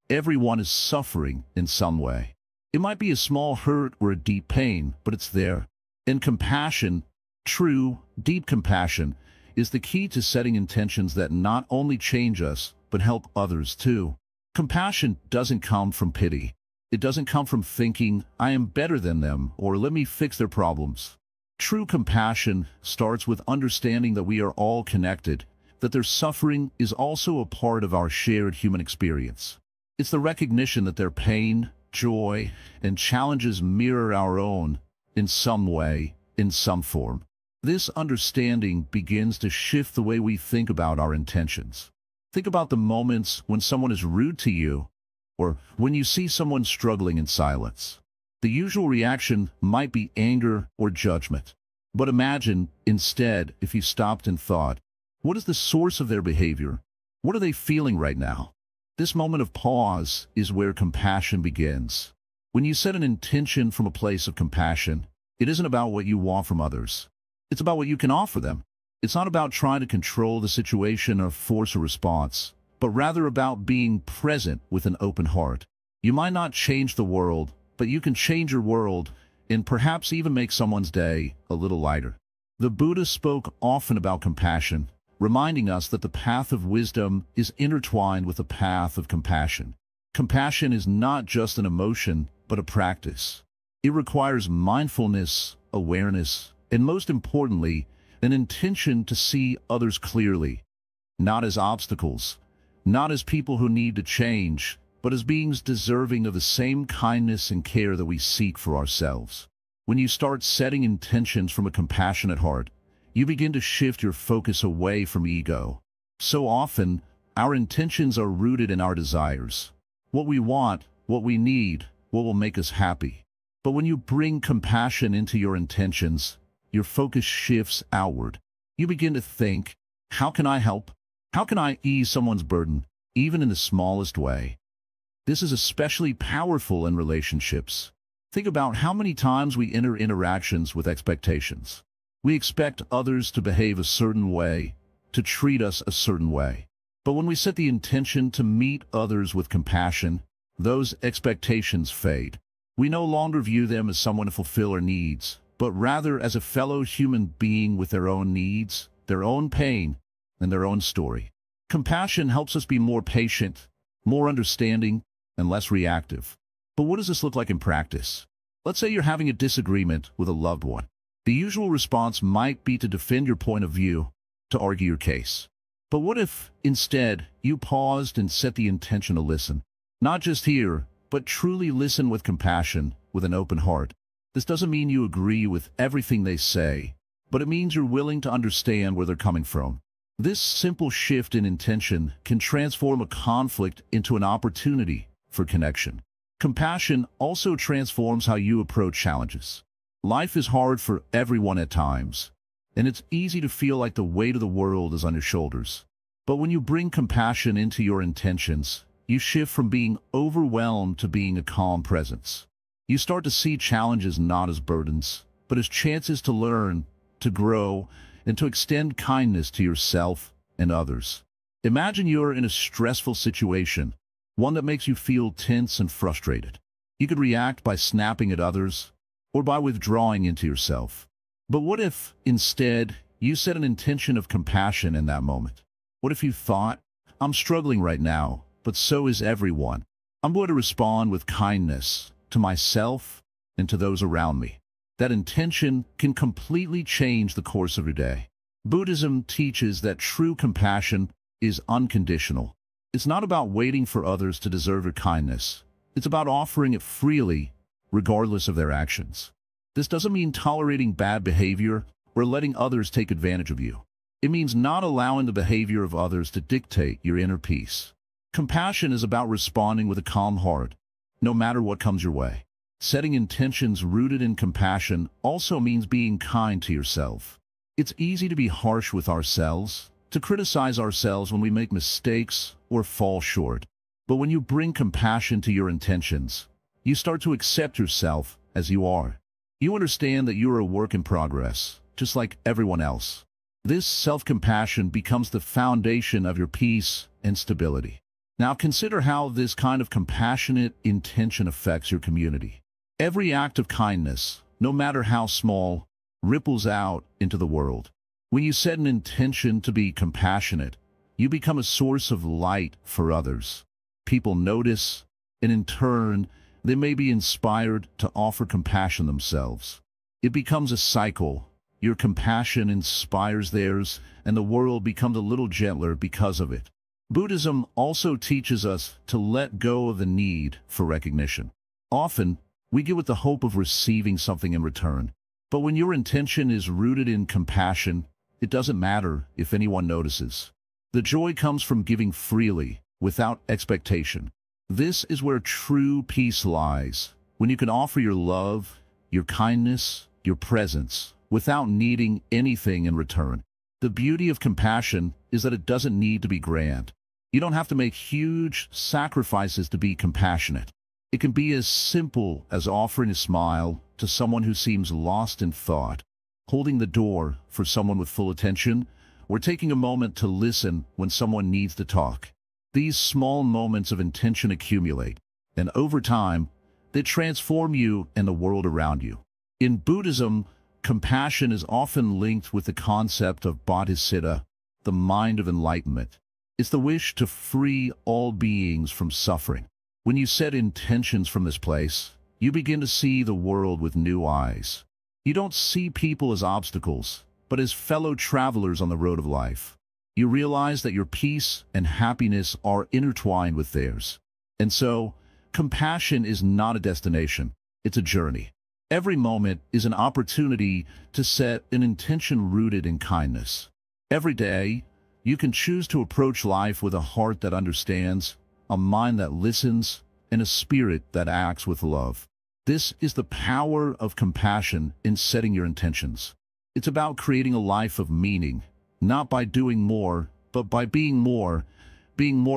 Everyone is suffering in some way. It might be a small hurt or a deep pain, but it's there. And compassion, true, deep compassion, is the key to setting intentions that not only change us, but help others too. Compassion doesn't come from pity. It doesn't come from thinking, I am better than them, or let me fix their problems. True compassion starts with understanding that we are all connected, that their suffering is also a part of our shared human experience. It's the recognition that their pain, joy, and challenges mirror our own, in some way, in some form. This understanding begins to shift the way we think about our intentions. Think about the moments when someone is rude to you, or when you see someone struggling in silence. The usual reaction might be anger or judgment. But imagine, instead, if you stopped and thought, what is the source of their behavior? What are they feeling right now? This moment of pause is where compassion begins. When you set an intention from a place of compassion, it isn't about what you want from others. It's about what you can offer them. It's not about trying to control the situation or force a response, but rather about being present with an open heart. You might not change the world, but you can change your world and perhaps even make someone's day a little lighter. The Buddha spoke often about compassion, reminding us that the path of wisdom is intertwined with the path of compassion. Compassion is not just an emotion, but a practice. It requires mindfulness, awareness, and most importantly, an intention to see others clearly, not as obstacles, not as people who need to change, but as beings deserving of the same kindness and care that we seek for ourselves. When you start setting intentions from a compassionate heart, you begin to shift your focus away from ego. So often, our intentions are rooted in our desires. What we want, what we need, what will make us happy. But when you bring compassion into your intentions, your focus shifts outward. You begin to think, how can I help? How can I ease someone's burden, even in the smallest way? This is especially powerful in relationships. Think about how many times we enter interactions with expectations. We expect others to behave a certain way, to treat us a certain way. But when we set the intention to meet others with compassion, those expectations fade. We no longer view them as someone to fulfill our needs, but rather as a fellow human being with their own needs, their own pain, and their own story. Compassion helps us be more patient, more understanding, and less reactive. But what does this look like in practice? Let's say you're having a disagreement with a loved one. The usual response might be to defend your point of view, to argue your case. But what if, instead, you paused and set the intention to listen? Not just hear, but truly listen with compassion, with an open heart. This doesn't mean you agree with everything they say, but it means you're willing to understand where they're coming from. This simple shift in intention can transform a conflict into an opportunity for connection. Compassion also transforms how you approach challenges. Life is hard for everyone at times, and it's easy to feel like the weight of the world is on your shoulders. But when you bring compassion into your intentions, you shift from being overwhelmed to being a calm presence. You start to see challenges not as burdens, but as chances to learn, to grow, and to extend kindness to yourself and others. Imagine you're in a stressful situation, one that makes you feel tense and frustrated. You could react by snapping at others, or by withdrawing into yourself. But what if, instead, you set an intention of compassion in that moment? What if you thought, I'm struggling right now, but so is everyone. I'm going to respond with kindness to myself and to those around me. That intention can completely change the course of your day. Buddhism teaches that true compassion is unconditional. It's not about waiting for others to deserve your kindness. It's about offering it freely, regardless of their actions. This doesn't mean tolerating bad behavior or letting others take advantage of you. It means not allowing the behavior of others to dictate your inner peace. Compassion is about responding with a calm heart, no matter what comes your way. Setting intentions rooted in compassion also means being kind to yourself. It's easy to be harsh with ourselves, to criticize ourselves when we make mistakes or fall short. But when you bring compassion to your intentions, you start to accept yourself as you are. You understand that you're a work in progress, just like everyone else. This self-compassion becomes the foundation of your peace and stability. Now consider how this kind of compassionate intention affects your community. Every act of kindness, no matter how small, ripples out into the world. When you set an intention to be compassionate, you become a source of light for others. People notice, and in turn, they may be inspired to offer compassion themselves. It becomes a cycle. Your compassion inspires theirs, and the world becomes a little gentler because of it. Buddhism also teaches us to let go of the need for recognition. Often, we give with the hope of receiving something in return. But when your intention is rooted in compassion, it doesn't matter if anyone notices. The joy comes from giving freely, without expectation. This is where true peace lies, when you can offer your love, your kindness, your presence, without needing anything in return. The beauty of compassion is that it doesn't need to be grand. You don't have to make huge sacrifices to be compassionate. It can be as simple as offering a smile to someone who seems lost in thought, holding the door for someone with full attention, or taking a moment to listen when someone needs to talk. These small moments of intention accumulate, and over time, they transform you and the world around you. In Buddhism, compassion is often linked with the concept of Bodhisattva, the mind of enlightenment. It's the wish to free all beings from suffering. When you set intentions from this place, you begin to see the world with new eyes. You don't see people as obstacles, but as fellow travelers on the road of life. You realize that your peace and happiness are intertwined with theirs. And so, compassion is not a destination, it's a journey. Every moment is an opportunity to set an intention rooted in kindness. Every day, you can choose to approach life with a heart that understands, a mind that listens, and a spirit that acts with love. This is the power of compassion in setting your intentions. It's about creating a life of meaning, not by doing more, but by being more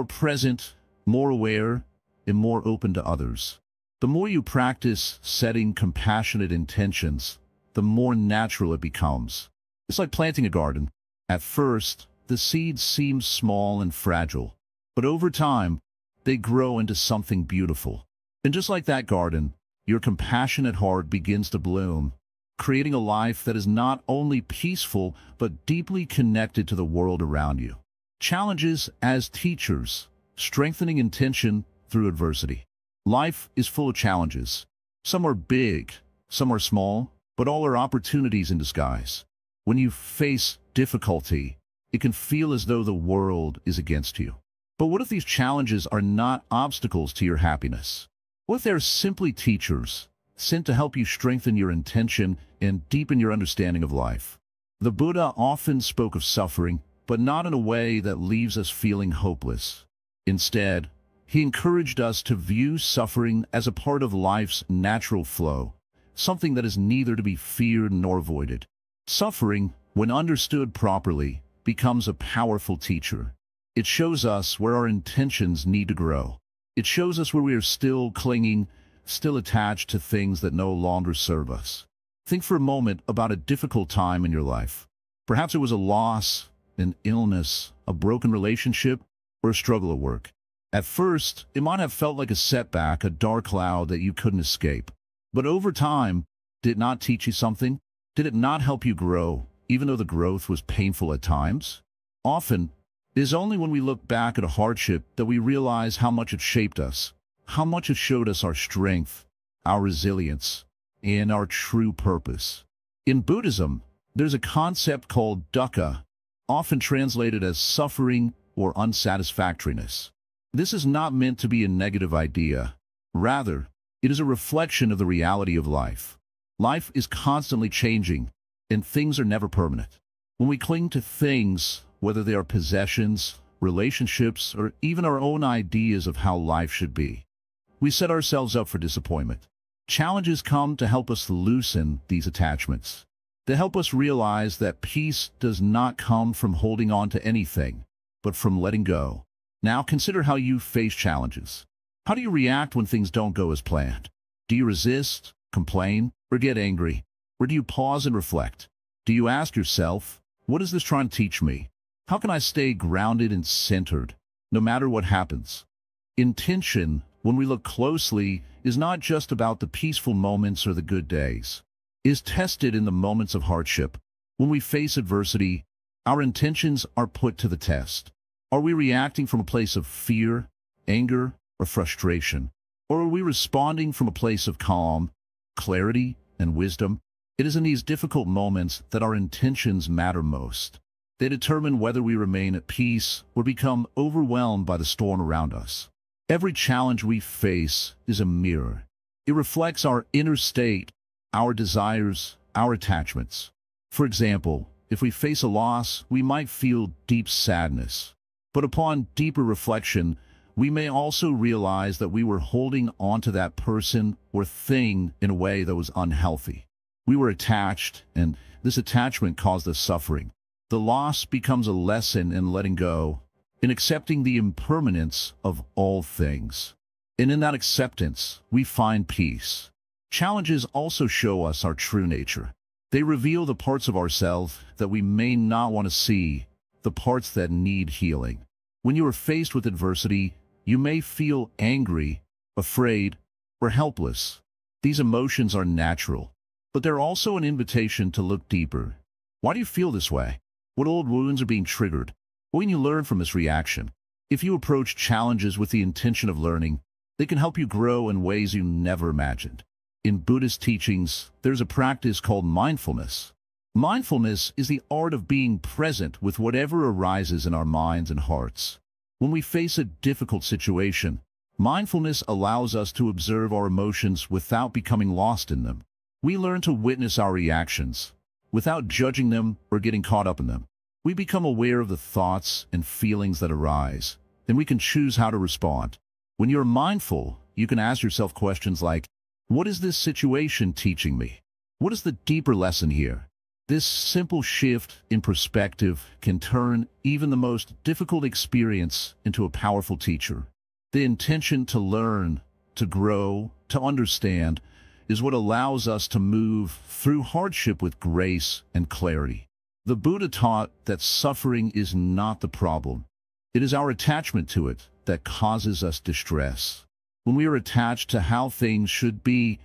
present, more aware, and more open to others. The more you practice setting compassionate intentions, the more natural it becomes. It's like planting a garden. At first, the seeds seem small and fragile, but over time, they grow into something beautiful. And just like that garden, your compassionate heart begins to bloom, creating a life that is not only peaceful, but deeply connected to the world around you. Challenges as teachers, strengthening intention through adversity. Life is full of challenges. Some are big, some are small, but all are opportunities in disguise. When you face difficulty, it can feel as though the world is against you. But what if these challenges are not obstacles to your happiness? What if they're simply teachers, sent to help you strengthen your intention and deepen your understanding of life? The Buddha often spoke of suffering, but not in a way that leaves us feeling hopeless. Instead, he encouraged us to view suffering as a part of life's natural flow, something that is neither to be feared nor avoided. Suffering, when understood properly, becomes a powerful teacher. It shows us where our intentions need to grow. It shows us where we are still clinging, still attached to things that no longer serve us. Think for a moment about a difficult time in your life. Perhaps it was a loss, an illness, a broken relationship, or a struggle at work. At first, it might have felt like a setback, a dark cloud that you couldn't escape. But over time, did it not teach you something? Did it not help you grow, even though the growth was painful at times? Often, it is only when we look back at a hardship that we realize how much it shaped us, how much it showed us our strength, our resilience, and our true purpose. In Buddhism, there's a concept called dukkha, often translated as suffering or unsatisfactoriness. This is not meant to be a negative idea. Rather, it is a reflection of the reality of life. Life is constantly changing, and things are never permanent. When we cling to things, whether they are possessions, relationships, or even our own ideas of how life should be, we set ourselves up for disappointment. Challenges come to help us loosen these attachments. They help us realize that peace does not come from holding on to anything, but from letting go. Now consider how you face challenges. How do you react when things don't go as planned? Do you resist, complain, or get angry? Or do you pause and reflect? Do you ask yourself, what is this trying to teach me? How can I stay grounded and centered, no matter what happens? Intention, when we look closely, is not just about the peaceful moments or the good days. It is tested in the moments of hardship. When we face adversity, our intentions are put to the test. Are we reacting from a place of fear, anger, or frustration? Or are we responding from a place of calm, clarity, and wisdom? It is in these difficult moments that our intentions matter most. They determine whether we remain at peace or become overwhelmed by the storm around us. Every challenge we face is a mirror. It reflects our inner state, our desires, our attachments. For example, if we face a loss, we might feel deep sadness. But upon deeper reflection, we may also realize that we were holding on to that person or thing in a way that was unhealthy. We were attached, and this attachment caused us suffering. The loss becomes a lesson in letting go, in accepting the impermanence of all things. And in that acceptance, we find peace. Challenges also show us our true nature. They reveal the parts of ourselves that we may not want to see, the parts that need healing. When you are faced with adversity, you may feel angry, afraid, or helpless. These emotions are natural, but they're also an invitation to look deeper. Why do you feel this way? What old wounds are being triggered? What can you learn from this reaction? If you approach challenges with the intention of learning, they can help you grow in ways you never imagined. In Buddhist teachings, there's a practice called mindfulness. Mindfulness is the art of being present with whatever arises in our minds and hearts. When we face a difficult situation, mindfulness allows us to observe our emotions without becoming lost in them. We learn to witness our reactions, without judging them or getting caught up in them. We become aware of the thoughts and feelings that arise, and we can choose how to respond. When you're mindful, you can ask yourself questions like, what is this situation teaching me? What is the deeper lesson here? This simple shift in perspective can turn even the most difficult experience into a powerful teacher. The intention to learn, to grow, to understand is what allows us to move through hardship with grace and clarity. The Buddha taught that suffering is not the problem. It is our attachment to it that causes us distress. When we are attached to how things should be,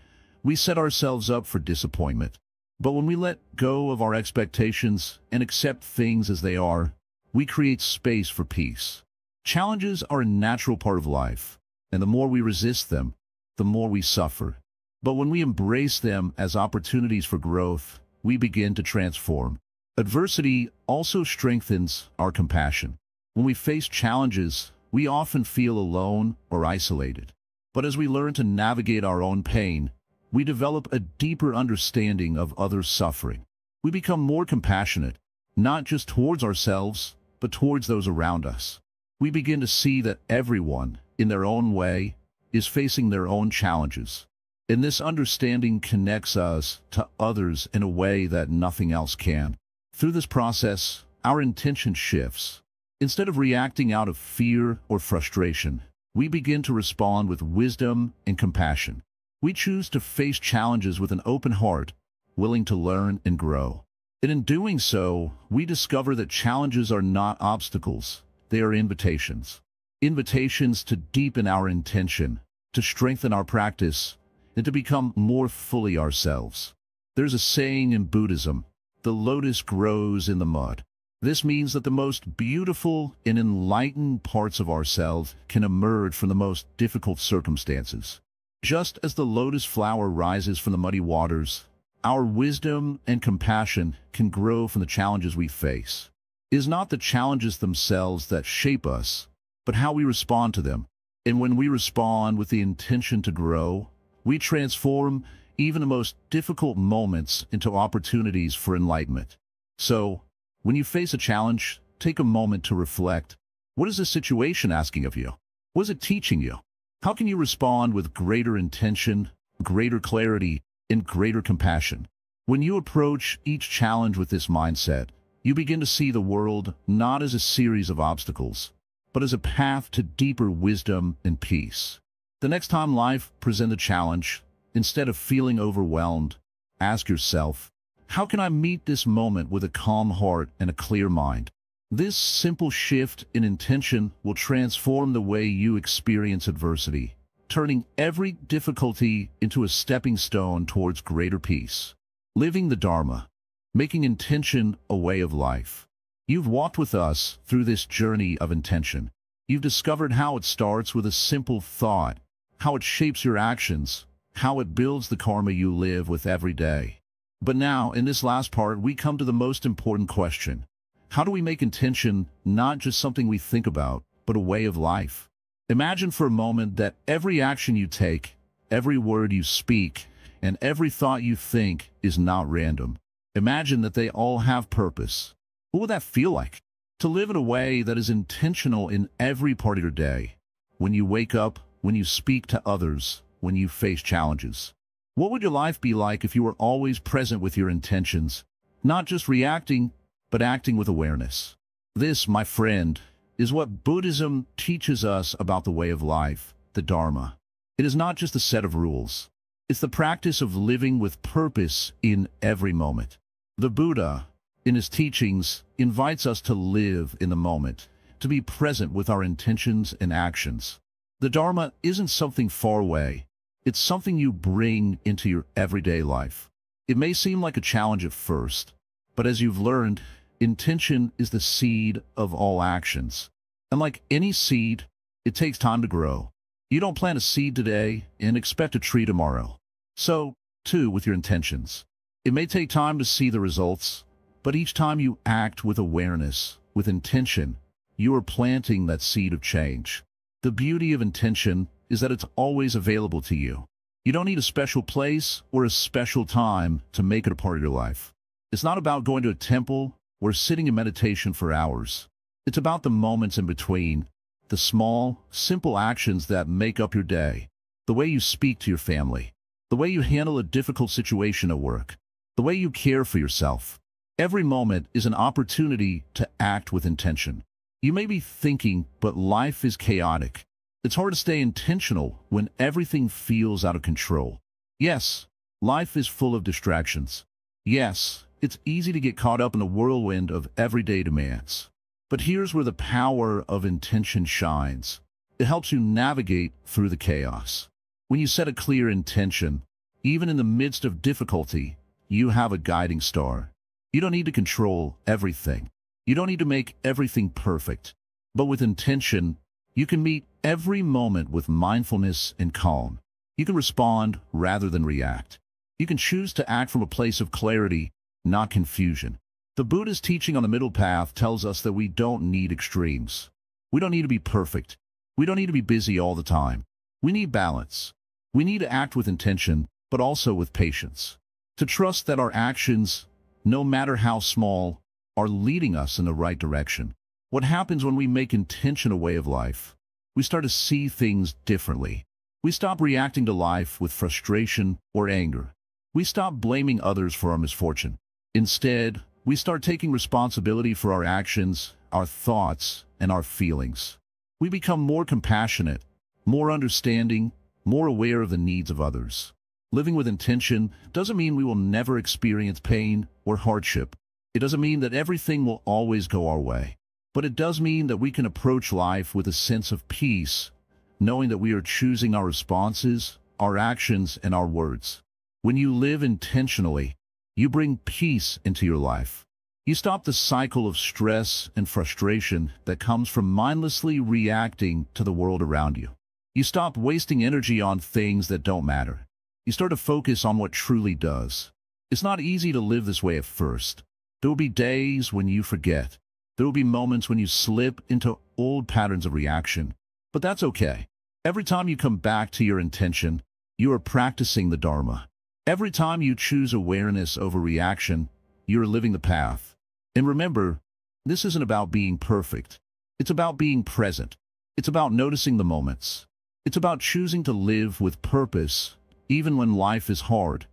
we set ourselves up for disappointment. But when we let go of our expectations and accept things as they are, we create space for peace. Challenges are a natural part of life, and the more we resist them, the more we suffer. But when we embrace them as opportunities for growth, we begin to transform. Adversity also strengthens our compassion. When we face challenges, we often feel alone or isolated. But as we learn to navigate our own pain, we develop a deeper understanding of others' suffering. We become more compassionate, not just towards ourselves, but towards those around us. We begin to see that everyone, in their own way, is facing their own challenges. And this understanding connects us to others in a way that nothing else can. Through this process, our intention shifts. Instead of reacting out of fear or frustration, we begin to respond with wisdom and compassion. We choose to face challenges with an open heart, willing to learn and grow. And in doing so, we discover that challenges are not obstacles, they are invitations. Invitations to deepen our intention, to strengthen our practice, and to become more fully ourselves. There's a saying in Buddhism, "The lotus grows in the mud." This means that the most beautiful and enlightened parts of ourselves can emerge from the most difficult circumstances. Just as the lotus flower rises from the muddy waters, our wisdom and compassion can grow from the challenges we face. It is not the challenges themselves that shape us, but how we respond to them. And when we respond with the intention to grow, we transform even the most difficult moments into opportunities for enlightenment. So, when you face a challenge, take a moment to reflect. What is the situation asking of you? What is it teaching you? How can you respond with greater intention, greater clarity, and greater compassion? When you approach each challenge with this mindset, you begin to see the world not as a series of obstacles, but as a path to deeper wisdom and peace. The next time life presents a challenge, instead of feeling overwhelmed, ask yourself, how can I meet this moment with a calm heart and a clear mind? This simple shift in intention will transform the way you experience adversity, turning every difficulty into a stepping stone towards greater peace. Living the Dharma, making intention a way of life. You've walked with us through this journey of intention. You've discovered how it starts with a simple thought, how it shapes your actions, how it builds the karma you live with every day. But now, in this last part, we come to the most important question. How do we make intention not just something we think about, but a way of life? Imagine for a moment that every action you take, every word you speak, and every thought you think is not random. Imagine that they all have purpose. What would that feel like? To live in a way that is intentional in every part of your day. When you wake up, when you speak to others, when you face challenges. What would your life be like if you were always present with your intentions, not just reacting, but acting with awareness? This, my friend, is what Buddhism teaches us about the way of life, the Dharma. It is not just a set of rules. It's the practice of living with purpose in every moment. The Buddha, in his teachings, invites us to live in the moment, to be present with our intentions and actions. The Dharma isn't something far away. It's something you bring into your everyday life. It may seem like a challenge at first, but as you've learned, intention is the seed of all actions. And like any seed, it takes time to grow. You don't plant a seed today and expect a tree tomorrow. So, too, with your intentions. It may take time to see the results, but each time you act with awareness, with intention, you are planting that seed of change. The beauty of intention is that it's always available to you. You don't need a special place or a special time to make it a part of your life. It's not about going to a temple or sitting in meditation for hours. It's about the moments in between, the small, simple actions that make up your day, the way you speak to your family, the way you handle a difficult situation at work, the way you care for yourself. Every moment is an opportunity to act with intention. You may be thinking, but life is chaotic. It's hard to stay intentional when everything feels out of control. Yes, life is full of distractions. Yes, It's easy to get caught up in the whirlwind of everyday demands. But here's where the power of intention shines. It helps you navigate through the chaos. When you set a clear intention, even in the midst of difficulty, you have a guiding star. You don't need to control everything. You don't need to make everything perfect. But with intention, you can meet every moment with mindfulness and calm. You can respond rather than react. You can choose to act from a place of clarity, not confusion. The Buddha's teaching on the middle path tells us that we don't need extremes. We don't need to be perfect. We don't need to be busy all the time. We need balance. We need to act with intention, but also with patience. To trust that our actions, no matter how small, are leading us in the right direction. What happens when we make intention a way of life? We start to see things differently. We stop reacting to life with frustration or anger. We stop blaming others for our misfortune. Instead, we start taking responsibility for our actions, our thoughts, and our feelings. We become more compassionate, more understanding, more aware of the needs of others. Living with intention doesn't mean we will never experience pain or hardship. It doesn't mean that everything will always go our way. But it does mean that we can approach life with a sense of peace, knowing that we are choosing our responses, our actions, and our words. When you live intentionally, you bring peace into your life. You stop the cycle of stress and frustration that comes from mindlessly reacting to the world around you. You stop wasting energy on things that don't matter. You start to focus on what truly does. It's not easy to live this way at first. There will be days when you forget. There will be moments when you slip into old patterns of reaction. But that's okay. Every time you come back to your intention, you are practicing the Dharma. Every time you choose awareness over reaction, you're living the path. And remember, this isn't about being perfect. It's about being present. It's about noticing the moments. It's about choosing to live with purpose, even when life is hard,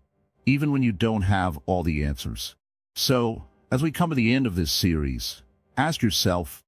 even when you don't have all the answers. So, as we come to the end of this series, ask yourself,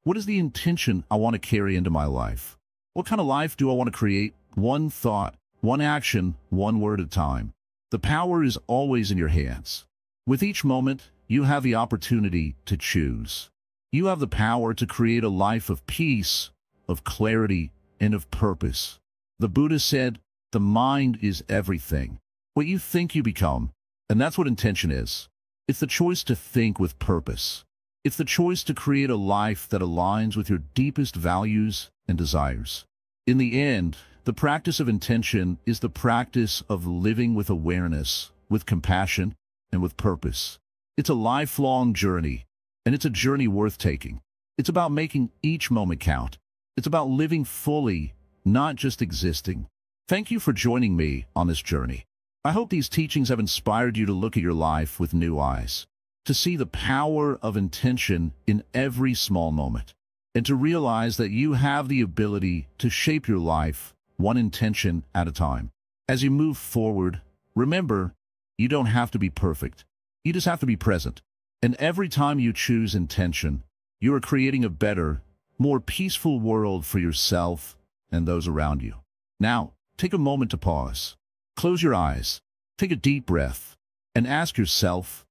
what is the intention I want to carry into my life? What kind of life do I want to create? One thought, one action, one word at a time. The power is always in your hands. With each moment, you have the opportunity to choose. You have the power to create a life of peace, of clarity, and of purpose. The Buddha said, the mind is everything. What you think you become, and that's what intention is. It's the choice to think with purpose. It's the choice to create a life that aligns with your deepest values and desires. In the end, the practice of intention is the practice of living with awareness, with compassion, and with purpose. It's a lifelong journey, and it's a journey worth taking. It's about making each moment count. It's about living fully, not just existing. Thank you for joining me on this journey. I hope these teachings have inspired you to look at your life with new eyes, to see the power of intention in every small moment, and to realize that you have the ability to shape your life one intention at a time. As you move forward, remember, you don't have to be perfect. You just have to be present. And every time you choose intention, you are creating a better, more peaceful world for yourself and those around you. Now, take a moment to pause. Close your eyes, take a deep breath, and ask yourself,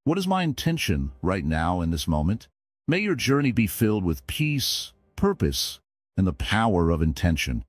what is my intention right now in this moment? May your journey be filled with peace, purpose, and the power of intention.